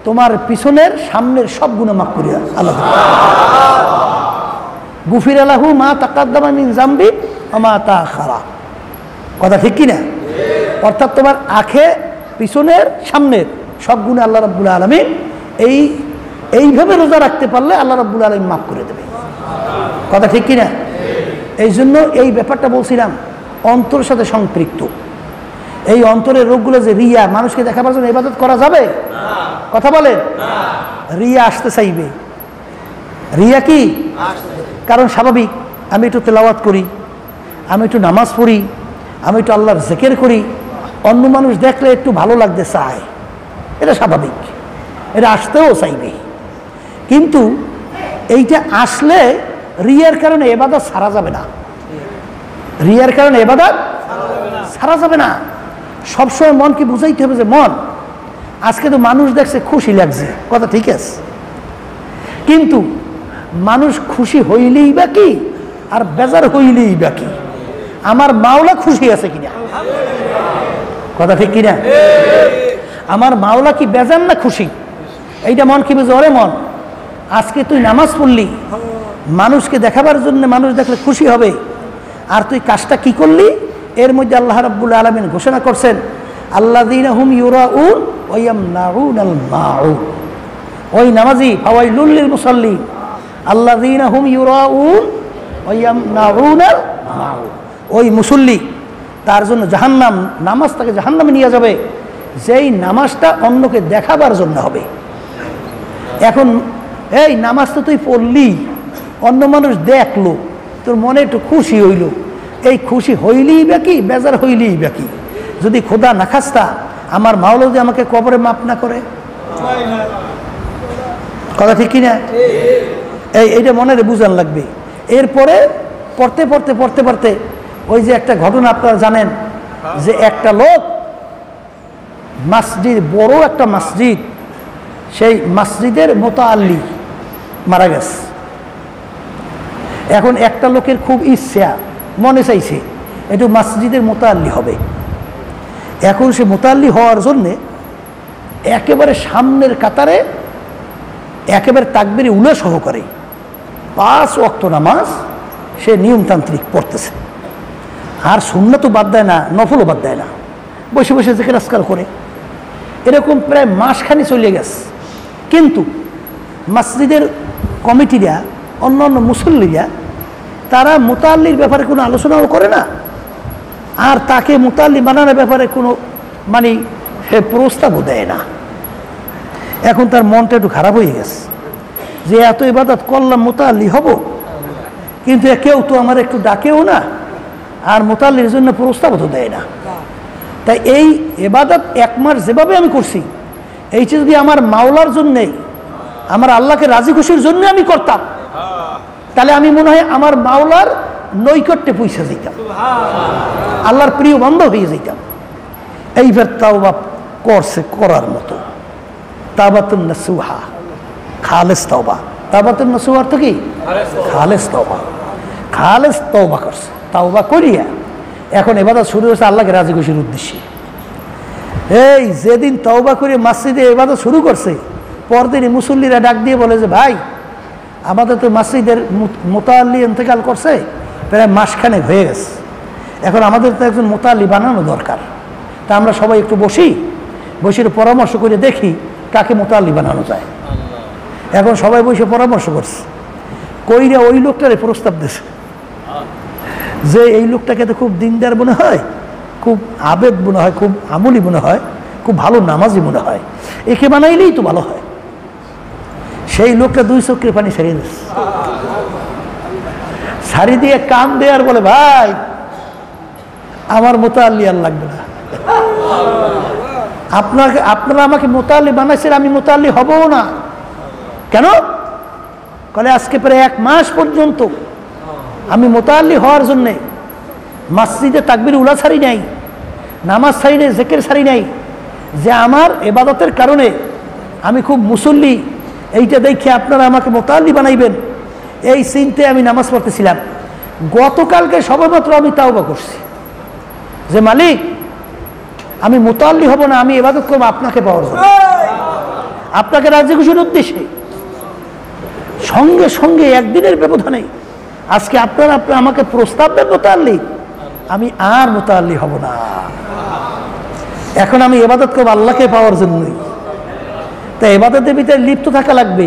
তোমার পিছনের সামনের সব গুনাহ মাফ করিয়া আল্লাহ গুফিরা লাহু মা তাকাদ্দামা মিন যামবি ওয়া মা তাআখারা। কথা ঠিক কি না? অর্থাৎ তোমার আখে, পিছনের, সামনের সব গুনাহ আল্লাহ রাব্বুল আলামিন এইভাবে রোজা রাখতে পারলে আল্লাহ রাব্বুল আলামিন মাফ করে দেবে। কথা ঠিক কি না? এই জন্য এই ব্যাপারটা বলছিলাম অন্তরের সাথে সম্পৃক্ত। এই অন্তরের রোগগুলো যে রিয়া, মানুষকে দেখাবার জন্য ইবাদত করা যাবে? কথা বলেন, রিয়া আসতে চাইবে। রিয়া কি? কারণ স্বাভাবিক, আমি একটু তেলাওয়াত করি, আমি একটু নামাজ পড়ি, আমি একটু আল্লাহর জিকির করি, অন্য মানুষ দেখলে একটু ভালো লাগতে চায়, এটা স্বাভাবিক, এটা আসতেও চাইবে। কিন্তু এইটা আসলে রিয়ার কারণে ইবাদত ছাড়া যাবে না। রিয়ার কারণে ইবাদত ছাড়া যাবে না। সবসময় মনকে বুঝাইতে হবে যে মন, আজকে তো মানুষ দেখছে খুশি লাগছে, কথা ঠিক আছে, কিন্তু মানুষ খুশি হইলেই বা কি আর বেজার হইলেই বা কি, আমার মাওলা খুশি আছে কিনা? কথা ঠিক কিনা? আমার মাওলা কি বেজার না খুশি? এইটা মন কি বুঝে? ওরে মন, আজকে তুই নামাজ পড়লি, মানুষকে দেখাবার জন্য, মানুষ দেখলে খুশি হবে, আর তুই কাজটা কি করলি? এর মধ্যে আল্লাহ রাব্বুল আলামিন ঘোষণা করছেন, আল্লাযীনা হুম ইউরাউন ওয়া ইয়ামনাউনাল মাউন। ওই নামাজি ফাওয়াইলুল লিল মুসাল্লিন আল্লাযীনা হুম ইউরাউন ওয়া ইয়ামনাউনাল মাউন। ওই মুসল্লি তার জন্য জাহান্নাম, নামাজ তাকে জাহান্নামে নিয়ে যাবে, যেই নামাজটা অন্যকে দেখাবার জন্য হবে। এখন এই নামাজ তো তুই পড়লি, অন্য মানুষ দেখলো, তোর মনে একটু খুশি হইল, এই খুশি হইলেই বা কি, বেজার হইলেই বা কি? যদি খোদা না খাস্তা আমার মাওলা যদি আমাকে কবরে মাফ না করে, কথা ঠিক কিনা? এইটা মনে বুঝান লাগবে। এরপরে পড়তে পড়তে পড়তে পড়তে ওই যে একটা ঘটনা আপনারা জানেন, যে একটা লোক মসজিদ, বড় একটা মসজিদ, সেই মসজিদের মোতাল্লি মারা গেছে। এখন একটা লোকের খুব ইচ্ছা, মনে চাইছে একটু মসজিদের মোতাল্লি হবে। এখন সে মোতাল্লি হওয়ার জন্যে একেবারে সামনের কাতারে একেবারে তাকবীরে উলা সহকারে 5 ওয়াক্ত নামাজ সে নিয়মতান্ত্রিক পড়তেছে। আর সুন্নাতও বাদ দেয় না, নফলও বাদ দেয় না, বসে বসে জিকির আজকার করে। এরকম প্রায় মাসখানি চলে গেছে। কিন্তু মসজিদের কমিটিরা, অন্যান্য মুসল্লিরা, তারা মুতাল্লির ব্যাপারে কোনো আলোচনাও করে না, আর তাকে মুতাল্লি বানানোর ব্যাপারে কোনো মানে প্রস্তাবও দেয় না। এখন তার মনটা একটু খারাপ হয়ে গেছে যে এত ইবাদত করলাম, মুতাল্লি হব, কিন্তু কেউ তো আমার একটু ডাকেও না, আর মুতাল্লির জন্য প্রস্তাবও তো দেয় না। তাই এই ইবাদত 1 মাস যেভাবে আমি করছি, এইটা যদি আমার মাওলার জন্যে, আমার আল্লাহকে রাজি খুশির জন্য আমি করতাম, তাহলে আমি মনে হয় আমার মাওলার নৈকট্যে পৌঁছে যেতাম, আল্লাহর প্রিয় বন্ধ হয়ে যেতাম। এইবার তাওবা করছে, করার মতো তাওবাতুন নাসুহা, খালেস তওবা। তাওবাতুন নাসুহা অর্থ কি? খালেস তওবা। খালেস তওবা করছে, তওবা করিয়া এখন ইবাদত শুরু হয়েছে আল্লাহকে রাজি খুশির উদ্দেশ্যে। এই যেদিন তওবা করে মসজিদে ইবাদত শুরু করছে, পরদিনই মুসল্লিরা ডাক দিয়ে বলে যে ভাই, আমাদের তো মসজিদের মুতাল্লি ইন্তেকাল করছে, প্রায় মাসখানেক হয়ে গেছে, এখন আমাদের তো একজন মুতাল্লি বানানো দরকার। তা আমরা সবাই একটু বসে পরামর্শ করে দেখি কাকে মুতাল্লি বানানো যায়। এখন সবাই বসে পরামর্শ করছে, কইরা ওই লোকটারে প্রস্তাব দিয়েছে যে এই লোকটাকে তো খুব দিনদার মনে হয়, খুব আবেদ মনে হয়, খুব আমলি মনে হয়, খুব ভালো নামাজি মনে হয়, একে বানাইলেই তো ভালো হয়। সেই লোকটা 2 চোখের পানি ছাড়িয়ে দিচ্ছে, ছাড়ি দিয়ে কান দেয়ার বলে, ভাই আমার মুতাল্লি আর লাগবে না, আপনারা আমাকে মুতাল্লি বানাইছেন, আমি মুতাল্লি হবও না। কেন? বলে আজকে প্রায় 1 মাস পর্যন্ত আমি মুতাল্লি হওয়ার জন্যে মসজিদে তাকবীর উলা ছাড়ি নাই, নামাজ ছাড়ি নাই, জিকির ছাড়ি নাই, যে আমার ইবাদতের কারণে আমি খুব মুসল্লি, এইটা দেখে আপনারা আমাকে মুতাল্লি বানাইবেন, এই চিন্তায় আমি নামাজ পড়তেছিলাম। গতকালকে সবেমাত্র আমি তাওবা করছি যে মালিক, আমি মুতাল্লি হব না, আমি ইবাদত করবো আপনাকে পাওয়ার জন্য, আপনাকে রাজি খুশির উদ্দেশ্যে। সঙ্গে সঙ্গে একদিনের ব্যবধানে আজকে আপনারা আমাকে প্রস্তাব দেন মুতাল্লি, আমি আর মুতাল্লি হব না, এখন আমি ইবাদত করবো আল্লাহকে পাওয়ার জন্যই। তাই ইবাদতের ভিতরে লিপ্ত থাকা লাগবে।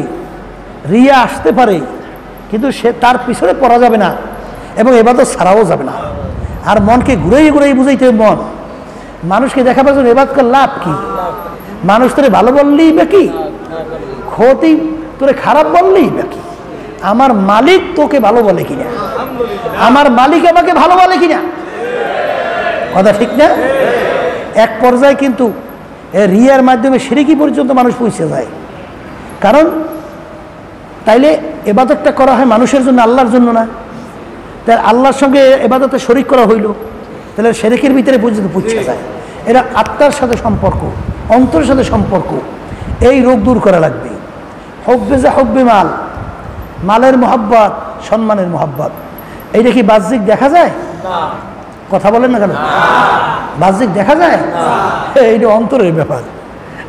রিয়া আসতে পারে, কিন্তু সে তার পিছনে পড়া যাবে না, এবং ইবাদত ছাড়াও যাবে না। আর মনকে ঘুরেই ঘুরেই বুঝাইতে হবে, মন মানুষকে দেখাবার জন্য ইবাদত করে লাভ কি? মানুষ তোরে ভালো বললেই বা কি ক্ষতি, তোরে খারাপ বললেই বা কি? আমার মালিক তোকে ভালো বলে কিনা, আমার মালিক আমাকে ভালো বলে কিনা, কথা ঠিক না? এক পর্যায়ে কিন্তু রিয়ার মাধ্যমে শিরকি পর্যন্ত মানুষ পৌঁছে যায়। কারণ তাইলে ইবাদতটা করা হয় মানুষের জন্য, আল্লাহর জন্য না। তাই আল্লাহর সঙ্গে ইবাদতে শরীক করা হইল, তাহলে শিরকের ভিতরে পর্যন্ত পৌঁছে যায়। এরা আত্মার সাথে সম্পর্ক, অন্তরের সাথে সম্পর্ক, এই রোগ দূর করা লাগবে। হব্বে যা হব্বে মাল, মালের মোহাব্বত, সম্মানের মোহাব্বত, এইটা কি বাহ্যিক দেখা যায়? কথা বলেন না কেন? বাহ্যিক দেখা যায়? এইটা অন্তরের ব্যাপার।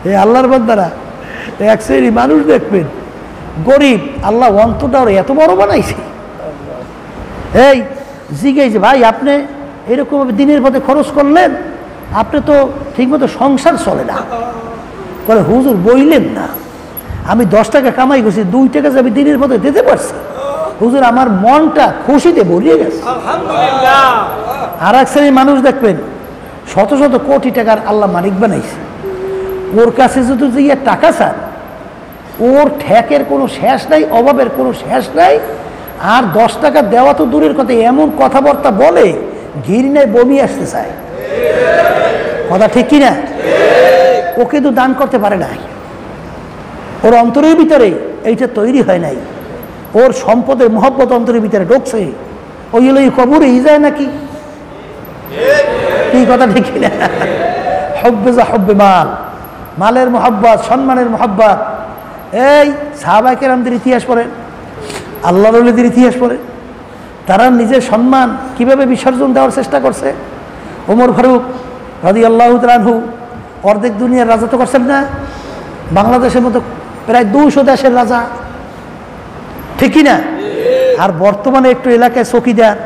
এই আল্লাহর বান্দারা এক শ্রেণী মানুষ দেখবেন গরিব, আল্লাহ অন্তরটা এত বড় বানাইছে। এই জিজ্ঞেস ভাই, আপনি এরকম দিনের পথে খরচ করলেন, আপনি তো ঠিকমতো সংসার চলে না। বলে হুজুর বইলেন না, আমি 10 টাকা কামাই করছি, 2 টাকা যে আমি দিনের পথে দিতে পারছি, হুজুর আমার মনটা খুশিতে ভরিয়ে গেছে। আর এক শ্রেণীর মানুষ দেখবেন শত শত কোটি টাকার আল্লাহ মালিক বানাইছে, ওর কাছে যদি যে টাকা চান ওর ঠেকের কোনো শেষ নাই, অভাবের কোনো শেষ নাই। আর 10 টাকা দেওয়া তো দূরের কথা, এমন কথাবার্তা বলে ঘৃণায় বমি আসতে চায়। কথা ঠিক কিনা? ওকে তো দান করতে পারে না, ওর অন্তরের ভিতরে এইটা তৈরি হয় নাই, ওর সম্পদের মহব্বত অন্তরের ভিতরে ঢুকছে, ওই হলো কবরে যায় নাকি? কি কথা ঠিক কিনা? হব্বে যা হব্বে মাল, মালের মহব্বত, সম্মানের মহব্বত। এই সাহাবায়ে কেরামদের ইতিহাস পড়েন, আল্লাহর ওলিদের ইতিহাস পড়ে, তারা নিজের সম্মান কিভাবে বিসর্জন দেওয়ার চেষ্টা করছে। ওমর ফারুক রাদিয়াল্লাহু তাআলা আনহু অর্ধেক দুনিয়ার রাজত্ব করছেন না? বাংলাদেশের মতো প্রায় 200 দেশের রাজা, ঠিক না? আর বর্তমানে একটু এলাকায় চৌকিদার,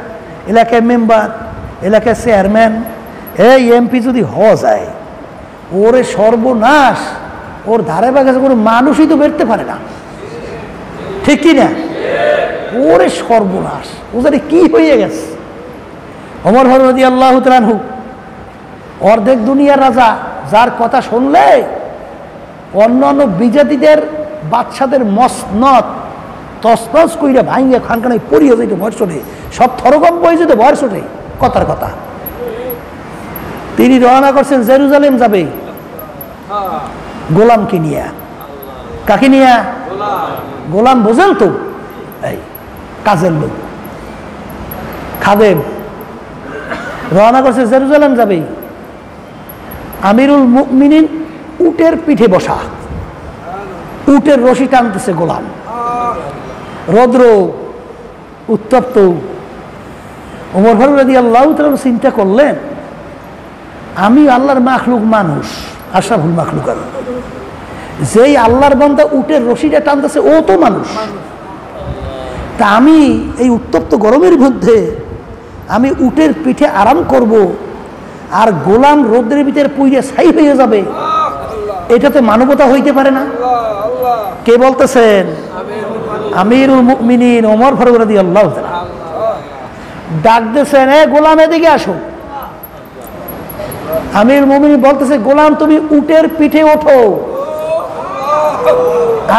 এলাকায় মেম্বার, এলাকায় চেয়ারম্যান, এই এমপি যদি হওয়া যায়, ওরে সর্বনাশ, ওর ধারে বাগাছে কোনো মানুষই তো বেরতে পারে না, ঠিক কিনা? ওরে সর্বনাশ, ও জানি কি হয়ে গেছে। ওমর ফারুক রাদিয়াল্লাহু তাআলা আনহু অর্ধেক দুনিয়ার রাজা, যার কথা শুনলে অন্যান্য বিজাতিদের বাচ্চাদের মসনদ তসনস কইরা ভাঙ্গে খানখানায় পড়িয়ে যেত, ভয় ছোটে, সব থরকম্প হয়ে যেত, ভয় ছোটে। কথার কথা তিনি রওনা করছেন জেরুজালেম যাবে, গোলামকে নিয়ে। কাকে নিয়ে? গোলাম বোঝেন তো, এই কাজের লোক, খাদেম। রওনা করছে জেরুজালেম যাবে। আমিরুল মুমিনিন উটের পিঠে বসা, উটের রশি টানতেছে গোলাম, রৌদ্র উত্তপ্ত। ওমর ফারুক রাদিয়াল্লাহু তাআলা চিন্তা করলেন, আমি আল্লাহর মাখলুক মানুষ, আশরাফুল মাখলুকাত, যেই আল্লাহর বান্দা উটের রশিটা টানতেছে ও তো মানুষ, তা আমি এই উত্তপ্ত গরমের মধ্যে আমি উটের পিঠে আরাম করব আর গোলাম রোদ্রের ভিতরে পুইরে ছাই হয়ে যাবে, এটা তো মানবতা হইতে পারে না। কে বলতেছেন? আমিরুল মুমিনিন ওমর ফারুক রাদিয়াল্লাহু তাআলা ডাক দিয়েছেন, এ গোলাম এদিকে আসো। আমিরুল মুমিনিন বলতেছে, গোলাম তুমি উটের পিঠে ওঠো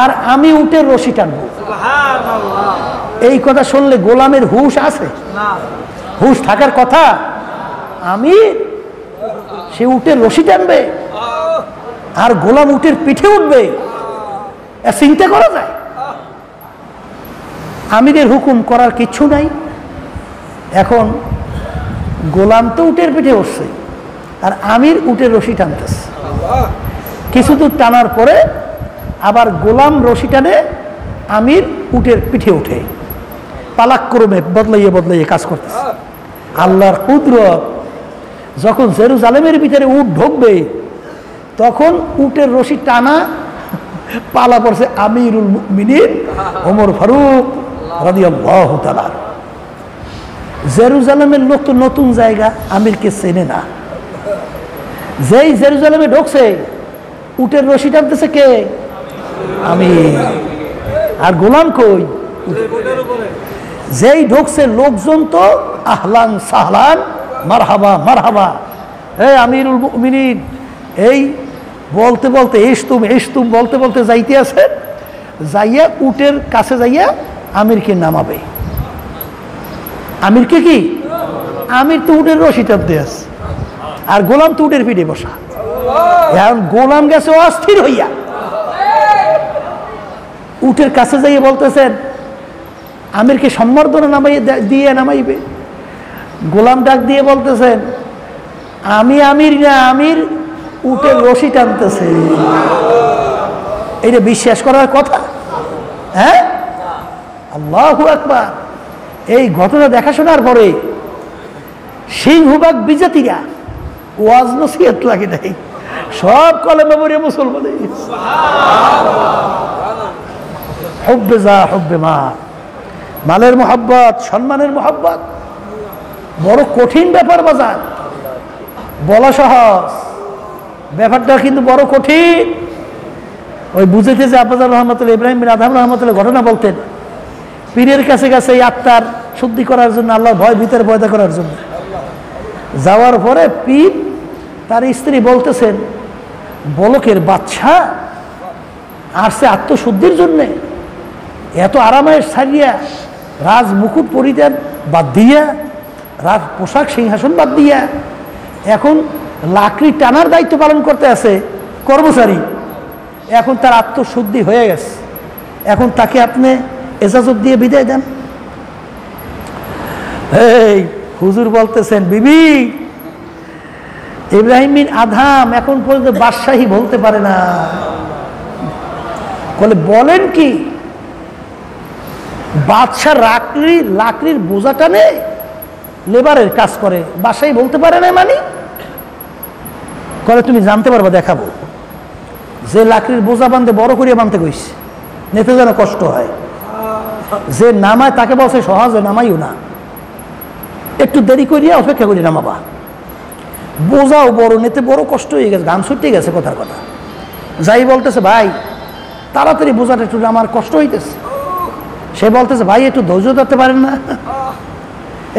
আর আমি উটের রশি টানবো। এই কথা শুনলে গোলামের হুঁশ আছে? হুঁশ থাকার কথা। আমি সে উটের রশি টানবে আর গোলাম উটের পিঠে উঠবে, চিন্তা করা যায়? আমিরের হুকুম করার কিচ্ছু নাই। এখন গোলাম তো উটের পিঠে উঠছে আর আমির উটের রশি টানতেছে। কিছু দূর টানার পরে আবার গোলাম রশি টানে, আমির উটের পিঠে উঠে, পালাক্রমে বদলাইয়ে বদলাইয়ে কাজ করতেছে। আল্লাহর কুদরত, যখন জেরুজালেমের ভিতরে উট ঢুকবে তখন উটের রশি টানা পালা পড়ছে আমিরুল মুমিনিন ওমর ফারুক রাদিয়াল্লাহু তাআলা। জেরুজালেমের লোক তো নতুন জায়গা, আমিরকে চেনে না। যেই জেরুজালেমে ঢুকছে উটের রশি টানতেছে কে? আমির। আর গোলাম কই? যেই ঢুকছে লোকজন তো আহলান সাহলান মারহাবা মারহাবা, এই আমিরুল মুমিনিন, এই বলতে বলতে ইশতুম বলতে বলতে যাইতে আছে, যাইয়া উটের কাছে যাইয়া আমিরকে নামাবে। আমিরকে কি? আমির তো উটের রশি টানতে আছে আর গোলাম তো উটের পিঠে বসা। এখন গোলাম গেছে অস্থির হইয়া, উটের কাছে যাইয়া বলতেছেন আমিরকে সম্বর্ধনা নামাইয়ে দিয়ে নামাইবে। গোলাম ডাক দিয়ে বলতেছেন, আমি আমির না, আমির উটের রশি টানতেছে। এটা বিশ্বাস করার কথা? হ্যাঁ, আল্লাহু আকবার। এই ঘটনা দেখাশোনার পরে সিংহভাগ বিজাতিরা ওয়াজ নসিহত লাগে নাই, সব কলেমা পড়ে মুসলমান হয়ে গেছে। হুব্বে যা হুব্বে মাল, মালের মোহাব্বত, সম্মানের মোহাব্বত বড় কঠিন ব্যাপার বাজার। বলা সহজ, ব্যাপারটা কিন্তু বড় কঠিন। ওই বুঝেতে যে আব্বাজার রহমতুল্লাহ, ইব্রাহিম বিন আদহাম রহমতুল্লাহ ঘটনা বলতেন, পীরের কাছে কাছে এই আত্মার শুদ্ধি করার জন্য, আল্লাহর ভয় ভিতরে পয়দা করার জন্য যাওয়ার পরে পীর তার স্ত্রী বলতেছেন, বলকের বাচ্চা আসছে আত্মশুদ্ধির জন্যে, এত আরামায়েশ ছাড়িয়া, রাজ মুকুট পরিধান বাদ দিয়া, রাজ পোশাক সিংহাসন বাদ দিয়া এখন লাকড়ি টানার দায়িত্ব পালন করতে আছে কর্মচারী। এখন তার আত্মশুদ্ধি হয়ে গেছে, এখন তাকে আপনি এজাজত দিয়ে বিদায় দেন। এই হুজুর বলতেছেন, বিবি ইব্রাহিম বিন আদহাম এখন পর্যন্ত বাদশাহী বলতে পারে না। বলে, বলেন কি? বাদশাহ লাকড়ির বোঝা টানে, লেবারের কাজ করে, বাদশাহী বলতে পারে না মানে? বলে, তুমি জানতে পারবা, দেখাবো। যে লাকড়ির বোঝা বাঁধতে বড় করিয়া বাঁধতে কইছে, নেতে যেন কষ্ট হয়। যে নামায় তাকে বলছে সহজে নামাইও না, একটু দেরি করিয়া অপেক্ষা করি নামাবা। বোঝাও বড়, নেতে বড় কষ্ট হয়ে গেছে, গান ছুটে গেছে কথার কথা। যাই বলতেছে, ভাই তাড়াতাড়ি বোঝাটা একটু, আমার কষ্ট হইতেছে। সে বলতেছে, ভাই একটু ধৈর্য ধরতে পারেন না,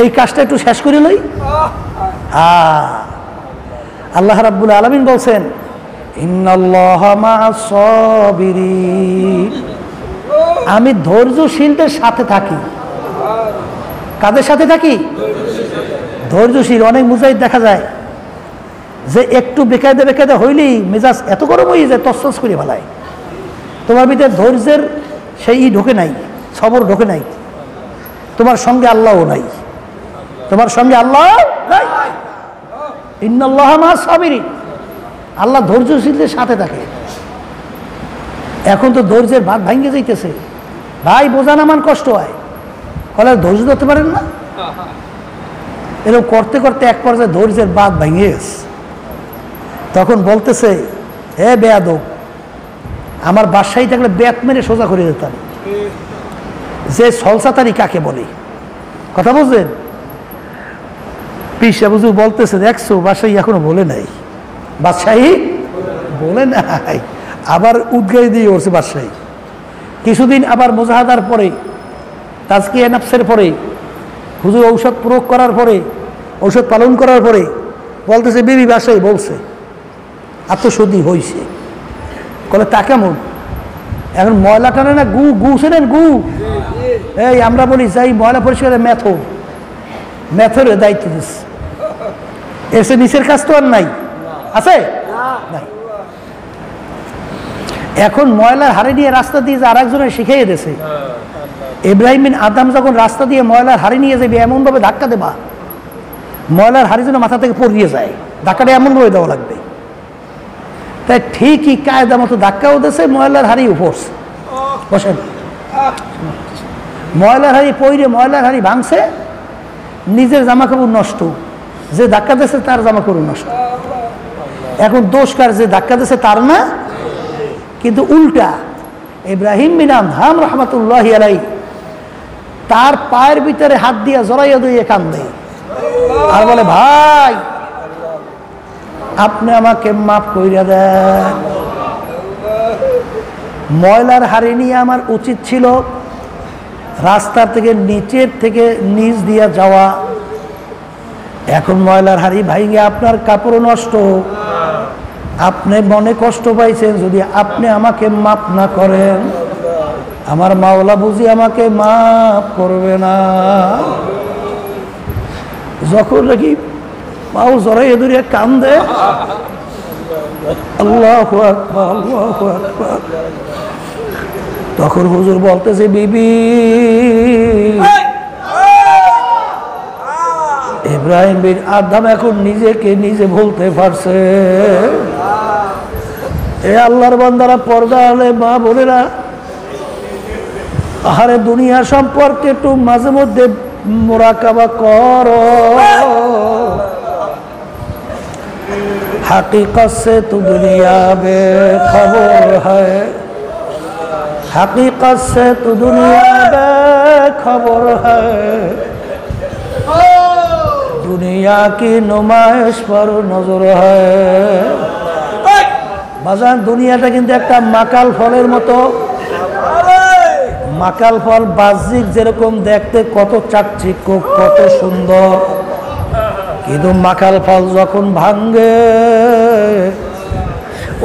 এই কাজটা একটু শেষ করে লই। আল্লাহ রাব্বুল আলামিন বলছেন, ইন্নাল্লাহা মা'আস সাবিরিন, আমি ধৈর্যশীলদের সাথে থাকি। কাদের সাথে থাকি? ধৈর্যশীল। অনেক মুজাহিদ দেখা যায় যে একটু বেকায়দা বেকায়দা হইলেই মেজাজ এত গরম হয়ে যায়, তসতস করে ফেলায়। তোমার ভিতরে ধৈর্যের সেই ঢোকে নাই, সবর ঢোকে নাই, তোমার সঙ্গে আল্লাহও নাই, তোমার সঙ্গে আল্লাহ নাই। ইন্নাল্লাহা মা'আস সাবিরিন, আল্লাহ ধৈর্যশীলদের সাথে থাকে। এখন তো ধৈর্যের ভাত ভাঙ্গে যাইতেছে, ভাই বোঝা নামান কষ্ট হয়, ফলে ধৈর্য ধরতে পারেন না। এরকম করতে করতে এক পর্যায়ে ধৈর্যের বাঁধ ভেঙে গেছে। তখন বলতেছে, হে বেয়াদব, আমার বাসায় থাকলে বেত মেরে সোজা করে দিতাম। যে সলসাতারি কাকে বলে, কথা বুঝলেন? পিসা বুঝু বলতেছে, দেখছো বাসায় এখনো বলে নাই, বাদশাহী বলে নাই, আবার উদ্গাই দিয়ে উঠছে বাদশাহী। কিছুদিন আবার মুজাহাদার পরে, তাজকিয়া নাফসের পরে, হুজুর ঔষধ প্রয়োগ করার পরে, ঔষধ পালন করার পরে বলতেছে, বিবি বাসায় বলছে আত্মশুদ্ধি হয়েছে। বলে, তা কেমন? এখন ময়লা টানে না, গু ছিলেন গু। এই আমরা বলি যাই ময়লা পরিষ্কার, ম্যাথের দায়িত্ব দিচ্ছে। এসে নিচের কাজ তো আর নাই, আছে নাই। এখন ময়লার হাড়ি নিয়ে রাস্তা দিয়ে আর একজনের শিখাইয়ে দিয়েছে। ইব্রাহিম বিন আদম যখন রাস্তা দিয়ে ময়লার হাড়ি নিয়ে যাবে, এমনভাবে ধাক্কা দেবা ময়লার হাড়ি যেন মাথা থেকে পড়িয়ে যায়, ধাক্কাটা এমনভাবে দেওয়া লাগবে। তাই ঠিকই কায়দা মতো ধাক্কাও দিয়েছে, ময়লার হাড়িও পড়ছে। বসেন, ময়লার হাড়ি পইরে ময়লার হাড়ি ভাঙছে, নিজের জামা কাপড় নষ্ট, যে ধাক্কা দিয়েছে তার জামা কাপড় নষ্ট। এখন দোষ কার? যে ধাক্কা দিয়েছে তার না, কিন্তু উল্টা ইব্রাহিম বিন আদহাম রাহমাতুল্লাহি আলাইহি তার পায়ের ভিতরে হাত দিয়া জড়াইয়া দিয়ে কান্দে আর বলে, ভাই আপনি আমাকে মাফ কইরা দেন। ময়লার হাড়ি নিয়ে আমার উচিত ছিল রাস্তা থেকে নিচের থেকে নিচ দিয়া যাওয়া, এখন ময়লার হাড়ি ভাইঙ্গে আপনার কাপড় নষ্ট, আপনি মনে কষ্ট পাইছেন। যদি আপনি আমাকে মাফ না করেন, আমার মাওলা বুঝি আমাকে মাফ করবে না। যখন নাকি পাও জড়াইয়ে ধরিয়া কান্দে, আল্লাহু আকবার, আল্লাহু আকবার, তখন হুজুর বলতেছে, বিবি ইব্রাহিম বিন আদম এখন নিজেকে নিজে বলতে পারছে। এ আল্লাহর বান্দারা, পর্দা আলে মা বোনেরা, আহারে দুনিয়া সম্পর্কে একটু মাঝে মধ্যে মুরাকাবা করো। हकीकत से तो दुनिया बेखबर है, हकीकत से तो दुनिया बेखबर है, दुनिया की नुमाइश पर नजर है। বাজান দুনিয়াটা কিন্তু একটা মাকাল ফলের মতো, মাকাল ফল বাহ্যিক যেরকম দেখতে কত চাকচিক্য কত সুন্দর, কিন্তু মাকাল ফল যখন ভাঙ্গে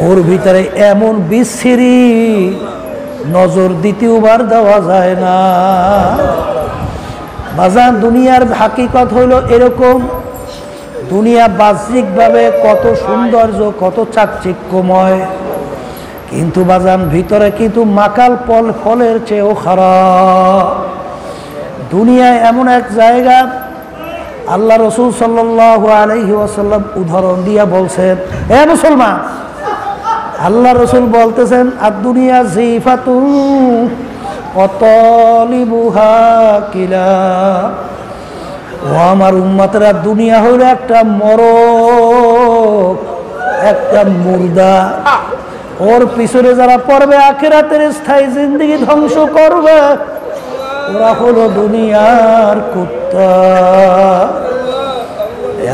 ওর ভিতরে এমন বিশ্রী, নজর দ্বিতীয়বার দেওয়া যায় না। বাজান দুনিয়ার হাকিকত হইল এরকম, দুনিয়া বাহ্যিকভাবে কত সৌন্দর্য কত চাকচিক্যময়, কিন্তু বাজান ভিতরে কিন্তু মাকাল ফলের চেয়েও খারাপ। দুনিয়ায় এমন এক জায়গা আল্লাহ রসুল সাল্লাল্লাহু আলাইহি ওয়াসাল্লাম উদাহরণ দিয়া বলছেন, হে মুসলমান, আল্লাহ রসুল বলতেছেন আর দুনিয়া জিফাতুন ওয়া তালিবুহা কিলা। ও আমার উম্মতেরা, দুনিয়া হইল একটা মরক, একটা মুর্দা। ওর পিছনে যারা পড়বে আখিরাতের স্থায়ী জিন্দেগি ধ্বংস করবে, ওরা হলো দুনিয়ার কুত্তা।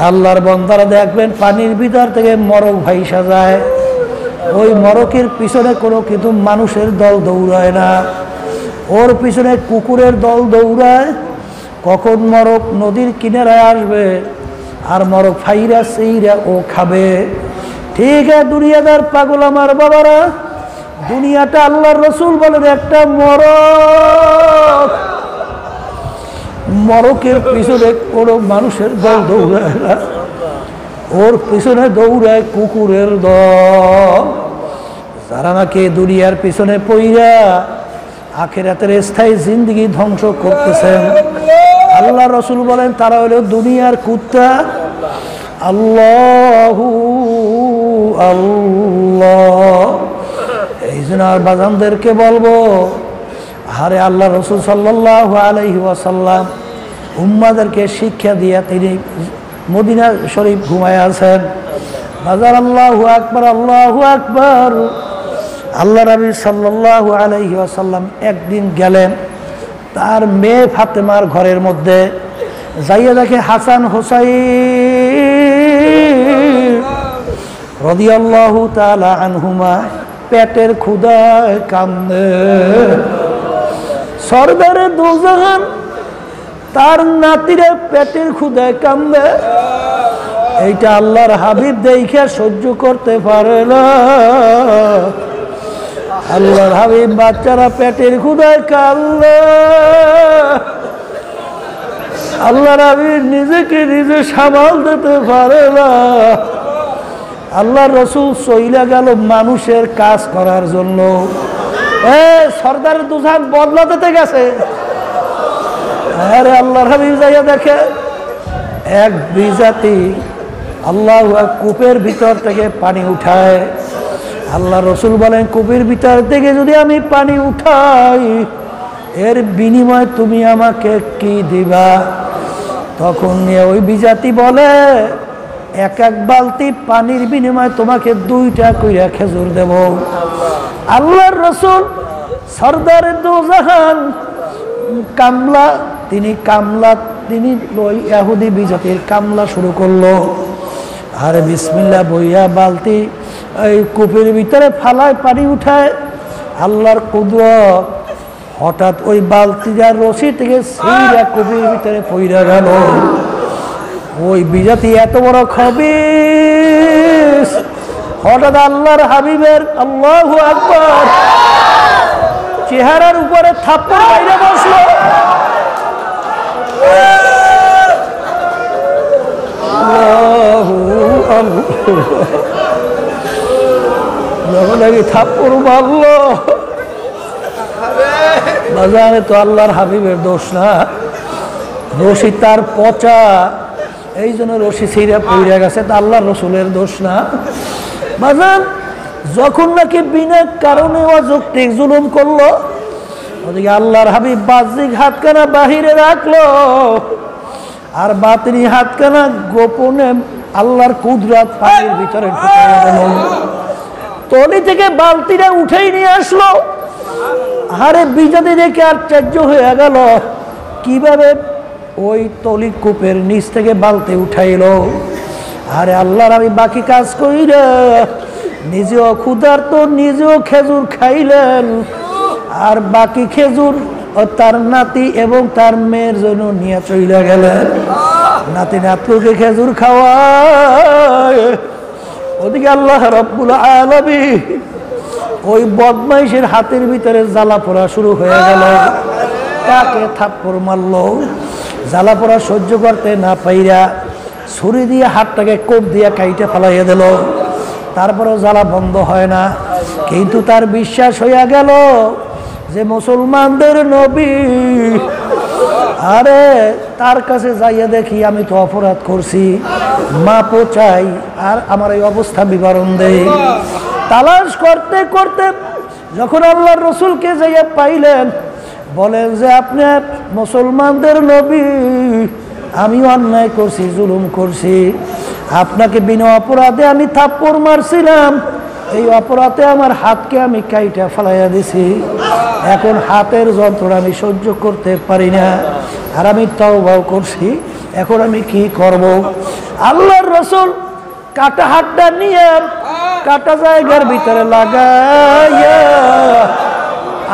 আল্লাহর বান্দারা দেখবেন পানির ভিতর থেকে মরক ভাইসা যায়, ওই মরকের পিছনে কোনো কিন্তু মানুষের দল দৌড়ায় না, ওর পিছনে কুকুরের দল দৌড়ায়। কখন মরক নদীর কিনারায় আসবে আর মরক ফাইরা সেইরা ও খাবে। ঠিক আছে দুনিয়াদার পাগল আমার বাবারা, দুনিয়াটা আল্লাহর রসুল বলেন একটা মরক, মরকের পিছনে কোনো মানুষের দল দৌড়ায় না, ওর পিছনে দৌড়ায় কুকুরের দল। যারা নাকি দুনিয়ার পিছনে পইরা আখিরাতের স্থায়ী জিন্দেগি ধ্বংস করতেছেন, আল্লাহ রসুল বলেন তারা হলো দুনিয়ার কুত্তা। আল্লাহু আল্লাহ। এই জন্য আর বাজানদেরকে বলবো, আরে আল্লাহ রসুল সাল্লাল্লাহু আলাইহি ওয়াসাল্লাম উম্মাদেরকে শিক্ষা দিয়া তিনি মদিনা শরীফ ঘুমায় আছেন। বাজার আল্লাহু আকবার, আল্লাহু আকবার। আল্লাহ নবী সাল্লাল্লাহু আলাইহি ওয়াসাল্লাম একদিন গেলেন তার মেয়ে ফাতেমার ঘরের মধ্যে, যাইয়া দেখে হাসান হুসাইন রাদিয়াল্লাহু তাআলা আনহুমা পেটের ক্ষুধায় কান্দে। সরদারে দোজাহান তার নাতিরে পেটের ক্ষুধায় কান্দে, এইটা আল্লাহর হাবিব দেখে সহ্য করতে পারে না। আল্লাহর হাবিব বাচ্চারা পেটের ক্ষুধায় কান্দে, আল্লাহর হাবিব নিজেকে নিজে সামাল দিতে পারে না। আল্লাহর রসুল চইলা গেল মানুষের কাজ করার জন্য। সরদারের দুজান বদলা দিতে গেছে। আরে আল্লাহর হাবিব যাইয়া দেখে এক বিজাতি আল্লাহ কূপের ভিতর থেকে পানি উঠায়। আল্লাহ রসুল বলেন, কূপের ভিতর থেকে যদি আমি পানি উঠাই এর বিনিময়ে তুমি আমাকে কি দিবা? তখন ওই বিজাতি বলে, এক এক বালতি পানির বিনিময়ে তোমাকে 2টা কইরা খেজুর দেব। আল্লাহর রসুল সরদারে দোজাহান কামলা, তিনি ওই ইহুদি বিজাতির কামলা শুরু করলো। আরে বিসমিল্লাহ বইয়া বালতি এই কূপের ভিতরে ফালায় পানি উঠায়। আল্লাহর কুদরত, হঠাৎ ওই বালতিটার রশি থেকে সেইরা কূপের ভিতরে পইরা গেল। ওই বিজাতি এত বড় খবিস, হঠাৎ আল্লাহর হাবিবের আল্লাহু আকবার চেহারার উপরে থাপ্পড় বাইরে বসলো। থাপ্পড় মারলো, বাজারে তো আল্লাহর হাবিবের দোষ না, রশি তার পচা, এই জন্য রশি ছিঁড়ে পড়ে গেছে, তা আল্লাহর রসুলের দোষ না। বাজান যখন নাকি বিনা কারণে অযৌক্তিক জুলুম করলো, ওদিকে আল্লাহর হাবিব বাহ্যিক হাতখানা বাহিরে রাখলো আর বাতিনি হাতখানা গোপনে আল্লাহর কুদরত পানির ভিতরে ঢুকিয়ে দিল। তলি থেকে বালতিটা উঠেই নিয়ে আসলো। আরে বিজাতি দেখে আশ্চর্য হয়ে গেল, কিভাবে ওই তলি কূপের নিচ থেকে বালতি উঠাইলো। আরে আল্লাহর আমি বাকি কাজ কইরা নিজেও ক্ষুধার্ত, নিজেও খেজুর খাইলেন, আর বাকি খেজুর ও তার নাতি এবং তার মেয়ের জন্য নিয়ে চলে গেলেন। নাতি নাতকুকে খেজুর খাওয়ায়, ওদিকে আল্লাহ রাব্বুল আলামিন ওই বদমাইশের হাতের ভিতরে জ্বালা পোড়া শুরু হয়ে গেল। তাকে থাপ্পড় মারল, জ্বালা পোড়া সহ্য করতে না পাইরা ছুরি দিয়ে হাতটাকে কোপ দিয়ে কাইটে ফেলাইয়া দিল। তারপরেও জ্বালা বন্ধ হয় না, কিন্তু তার বিশ্বাস হইয়া গেল যে মুসলমানদের নবী। আরে তার কাছে যাইয়া দেখি আমি তো অপরাধ করছি, মাপও চাই, আর আমার এই অবস্থা বিবরণ দেই। তালাশ করতে করতে যখন আল্লাহর রসুলকে যাইয়া পাইলেন, বলেন যে আপনি মুসলমানদের নবী, আমি অন্যায় করছি, জুলুম করছি, আপনাকে বিনা অপরাধে আমি থাপ্পড় মারছিলাম, এই অপরাধে আমার হাতকে আমি কাইটা ফেলাইয়া দিছি, এখন হাতের যন্ত্রণা আমি সহ্য করতে পারি না, আর আমি তওবাও করছি, এখন আমি কি করব? আল্লাহর রাসূল কাটা হাতটা নিয়ে কাটা জায়গার ভিতরে লাগাইয়া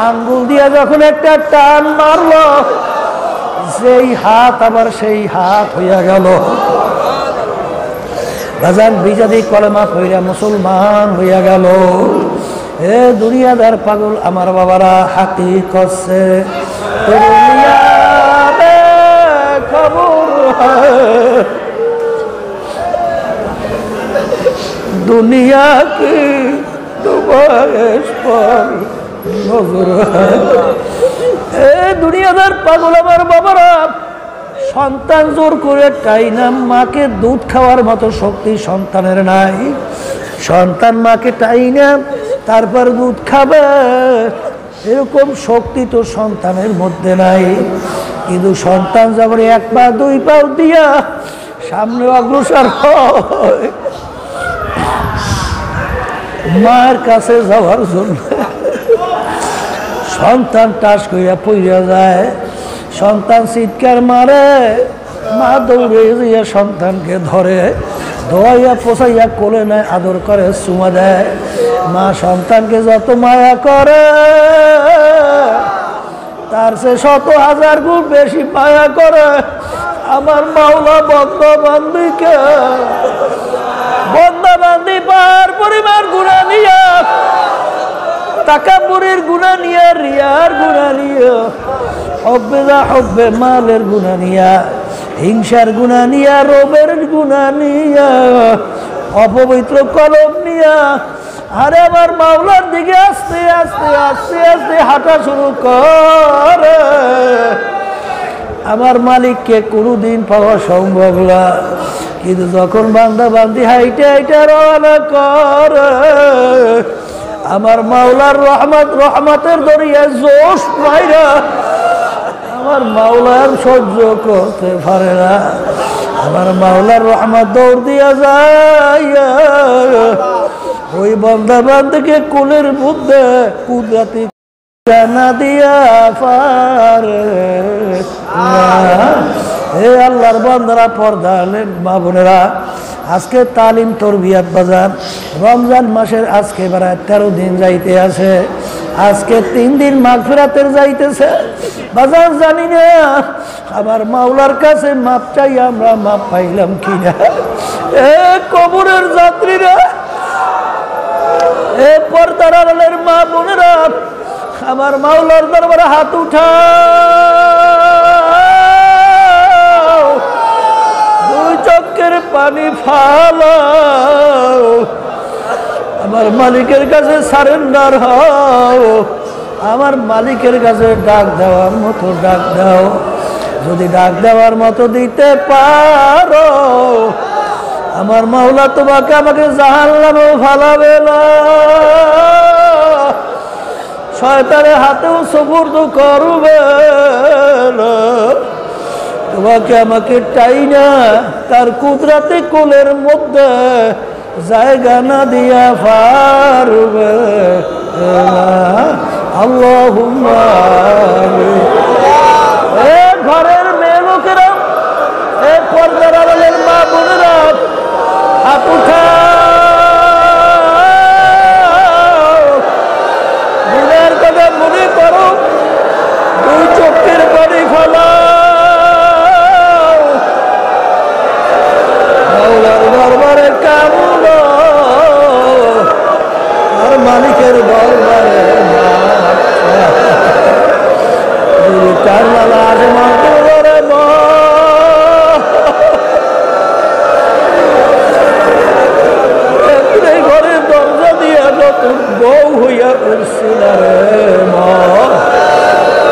আঙ্গুল দিয়ে যখন একটা টান মারলো, যেই হাত আবার সেই হাত হইয়া গেল। বাজান বিজাদি কলেমা পইরা মুসলমান হইয়া গেল। এ দুনিয়াদার পাগল আমার বাবারা, হাকিকত সে দুনিয়া মে খবর হ্যায়, দুনিয়া কি নুমাইশ পর নজর হ্যায়। এ দুনিয়াদার পাগল আমার বাবারা, সন্তান জোর করে টাইনা মাকে দুধ খাওয়ার মতো শক্তি সন্তানের নাই। সন্তান মাকে টাইনা তারপর দুধ খাবে, এরকম শক্তি তো সন্তানের মধ্যে নাই। কিন্তু সন্তান যখন এক পা দুই পাও দিয়া সামনে অগ্রসর হয় মায়ের কাছে যাওয়ার জন্য, সন্তান টাস কইরা পইরা যায়, সন্তান চিৎকার মারে, মা দৌড়ে গিয়ে সন্তানকে ধরে, ধোয়াইয়া পোছাইয়া কোলে নেয়, আদর করে, চুমা দেয়। মা সন্তানকে যত মায়া করে তার সে 100,000 গুণ বেশি মায়া করে আমার মাওলা বন্দাবান্দিকে। বন্দাবান্দি পার পরিমাণ গুনাহ নিয়া, তাকাব্বুরের গুনাহ নিয়া, রিয়ার গুনাহ নিয়া, হব্বে মালের গুনাহ নিয়া, হিংসার গুনাহ নিয়া, রোবের গুনাহ নিয়া, অপবিত্র কলম নিয়া, আরে আমার মাওলার দিকে আস্তে আস্তে আস্তে আস্তে হাঁটা শুরু করে। আমার মালিককে কোনোদিন পাওয়া সম্ভব না, কিন্তু যখন বান্দা বান্দি হাইটে হাইটে রওনা করে, আমার মাওলার রহমতের দরিয়ায় জোশ পাইরা আমার মাওলার সহ্য করতে পারে না। আমার মাওলার রহমত দৌড় দিয়া যায়, ওই বান্দা বান্দিকে কোলের মধ্যে কুদরতি জানা দিয়া পারে। হে আল্লাহর বান্দারা, পর্দা মা বোনেরা, আজকে তালিম তরবিয়াত বাজার রমজান মাসের আজকে বেড়ায় 13 দিন যাইতে আছে, আজকে 3 দিন মাগফিরাতের যাইতেছে বাজার। জানি না আমার মাওলার কাছে মাপ চাই, আমরা মাপ পাইলাম কিনা। এ কবরের যাত্রীরা, এ পর্দার আড়ালের মা বোনেরা, আমার মাওলার দরবারে হাত উঠা, দুই চোখের পানি ফালাও, আমার মালিকের কাছে সারেন্ডার হও, আমার মালিকের কাছে ডাক দেওয়ার মতো ডাক দাও। যদি ডাক দেওয়ার মতো দিতে পারো, আমার মাওলা তোমাকে আমাকে জাহান্নামে ফালাবে না, শয়তানের হাতেও সুপুর্দ করবে না, তোমাকে আমাকে টাইনা তার কুদরতে কোলের মধ্যে জায়গা না দিয়া পারবে না। আল্লাহুম্মা এ ঘরের মেয়ে লোকেরা, এ পর্দার আড়ালের মা বোনেরা, হাত উঠাও, দিনের কথা মনে করো, ঘরের দরজা দিয়া নতুন বউ হইয়া উঠছিল রে মা,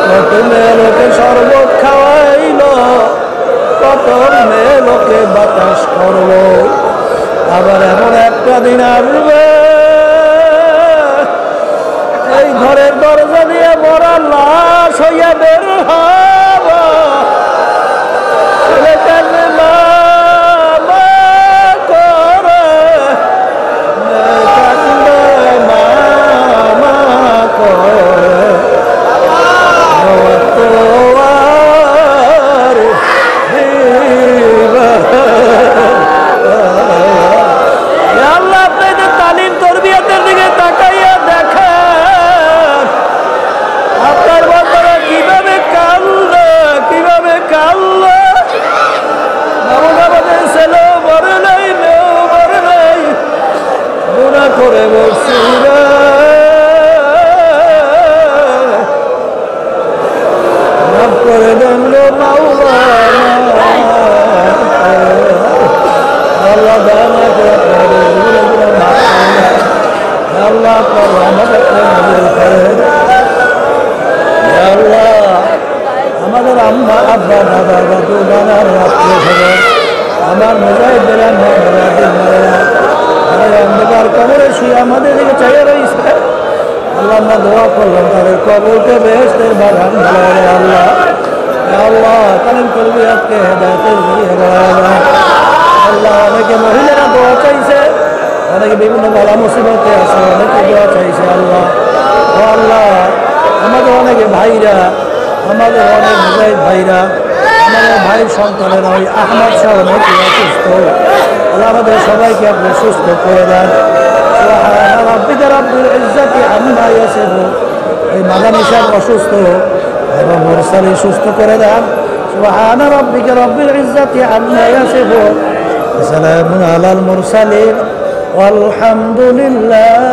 কত মেয়ে লোকে শরবত খাওয়াইল, কত মেয়ে লোকে বাতাস করলো। আবার এমন একটা দিন আসবে এই ঘরের দরজা দিয়ে মরা লাশ হইয়া বের হব, ছেলেটাকে মা মা করে কান্দে, মা মা করে তোমার আল্লাহ আপনাদের তালিম তরবিয়তের দিকে তাকাইয়া দেখেন আপনার বাচ্চারা কিভাবে কাঁদলো, কিভাবে কাঁদলো। আমাদের ছেলেও মরে নাই, মেয়েও মরে নাই, গুনাহ করে বলছি রে, মাফ করে দেন গো মাওলানা। আল্লাহ দানা করে আল্লাহ আমাদের আম্মা আব্বা দাদা দাদু দাদার আত্মীয় স্বজন আমার মুজাহিদের অন্ধকার কবরে শুয়ে আমাদের দিকে চাইয়া রয়েছে। আল্লাহ আমরা দোয়া করলাম তাদের কবরকে বেহেশতের বাগান বানায় আল্লাহ। আল্লাহ তালিম তরবিয়তকে হেদায়েতের জরিয়া বানায় আল্লাহ। অনেকে মহিলারা দোয়া চাইছে, অনেকে বিভিন্ন বালা মুসিবতে আছে, অনেকে দোয়া চাইছে আল্লাহ। ও আল্লাহ আমাদের অনেকে ভাইরা, আমাদের অনেক মুজাহিদ ভাইরা, আমাদের ভাইয়ের সন্তানেরা ওই আহমদ শাহ অনেকে অসুস্থ, আল্লাহ আমাদের সবাইকে আপনি সুস্থ করে দেন। এই মাদানী সাহেব অসুস্থ এবং মুরসালি সুস্থ করে দেন। সুবহানা রাব্বিকা রাব্বিল ইজ্জাতি আম্মা ইয়াসিফুন, ওয়া সালামুন আলাল মুরসালিন, ওয়ালহামদুলিল্লাহ।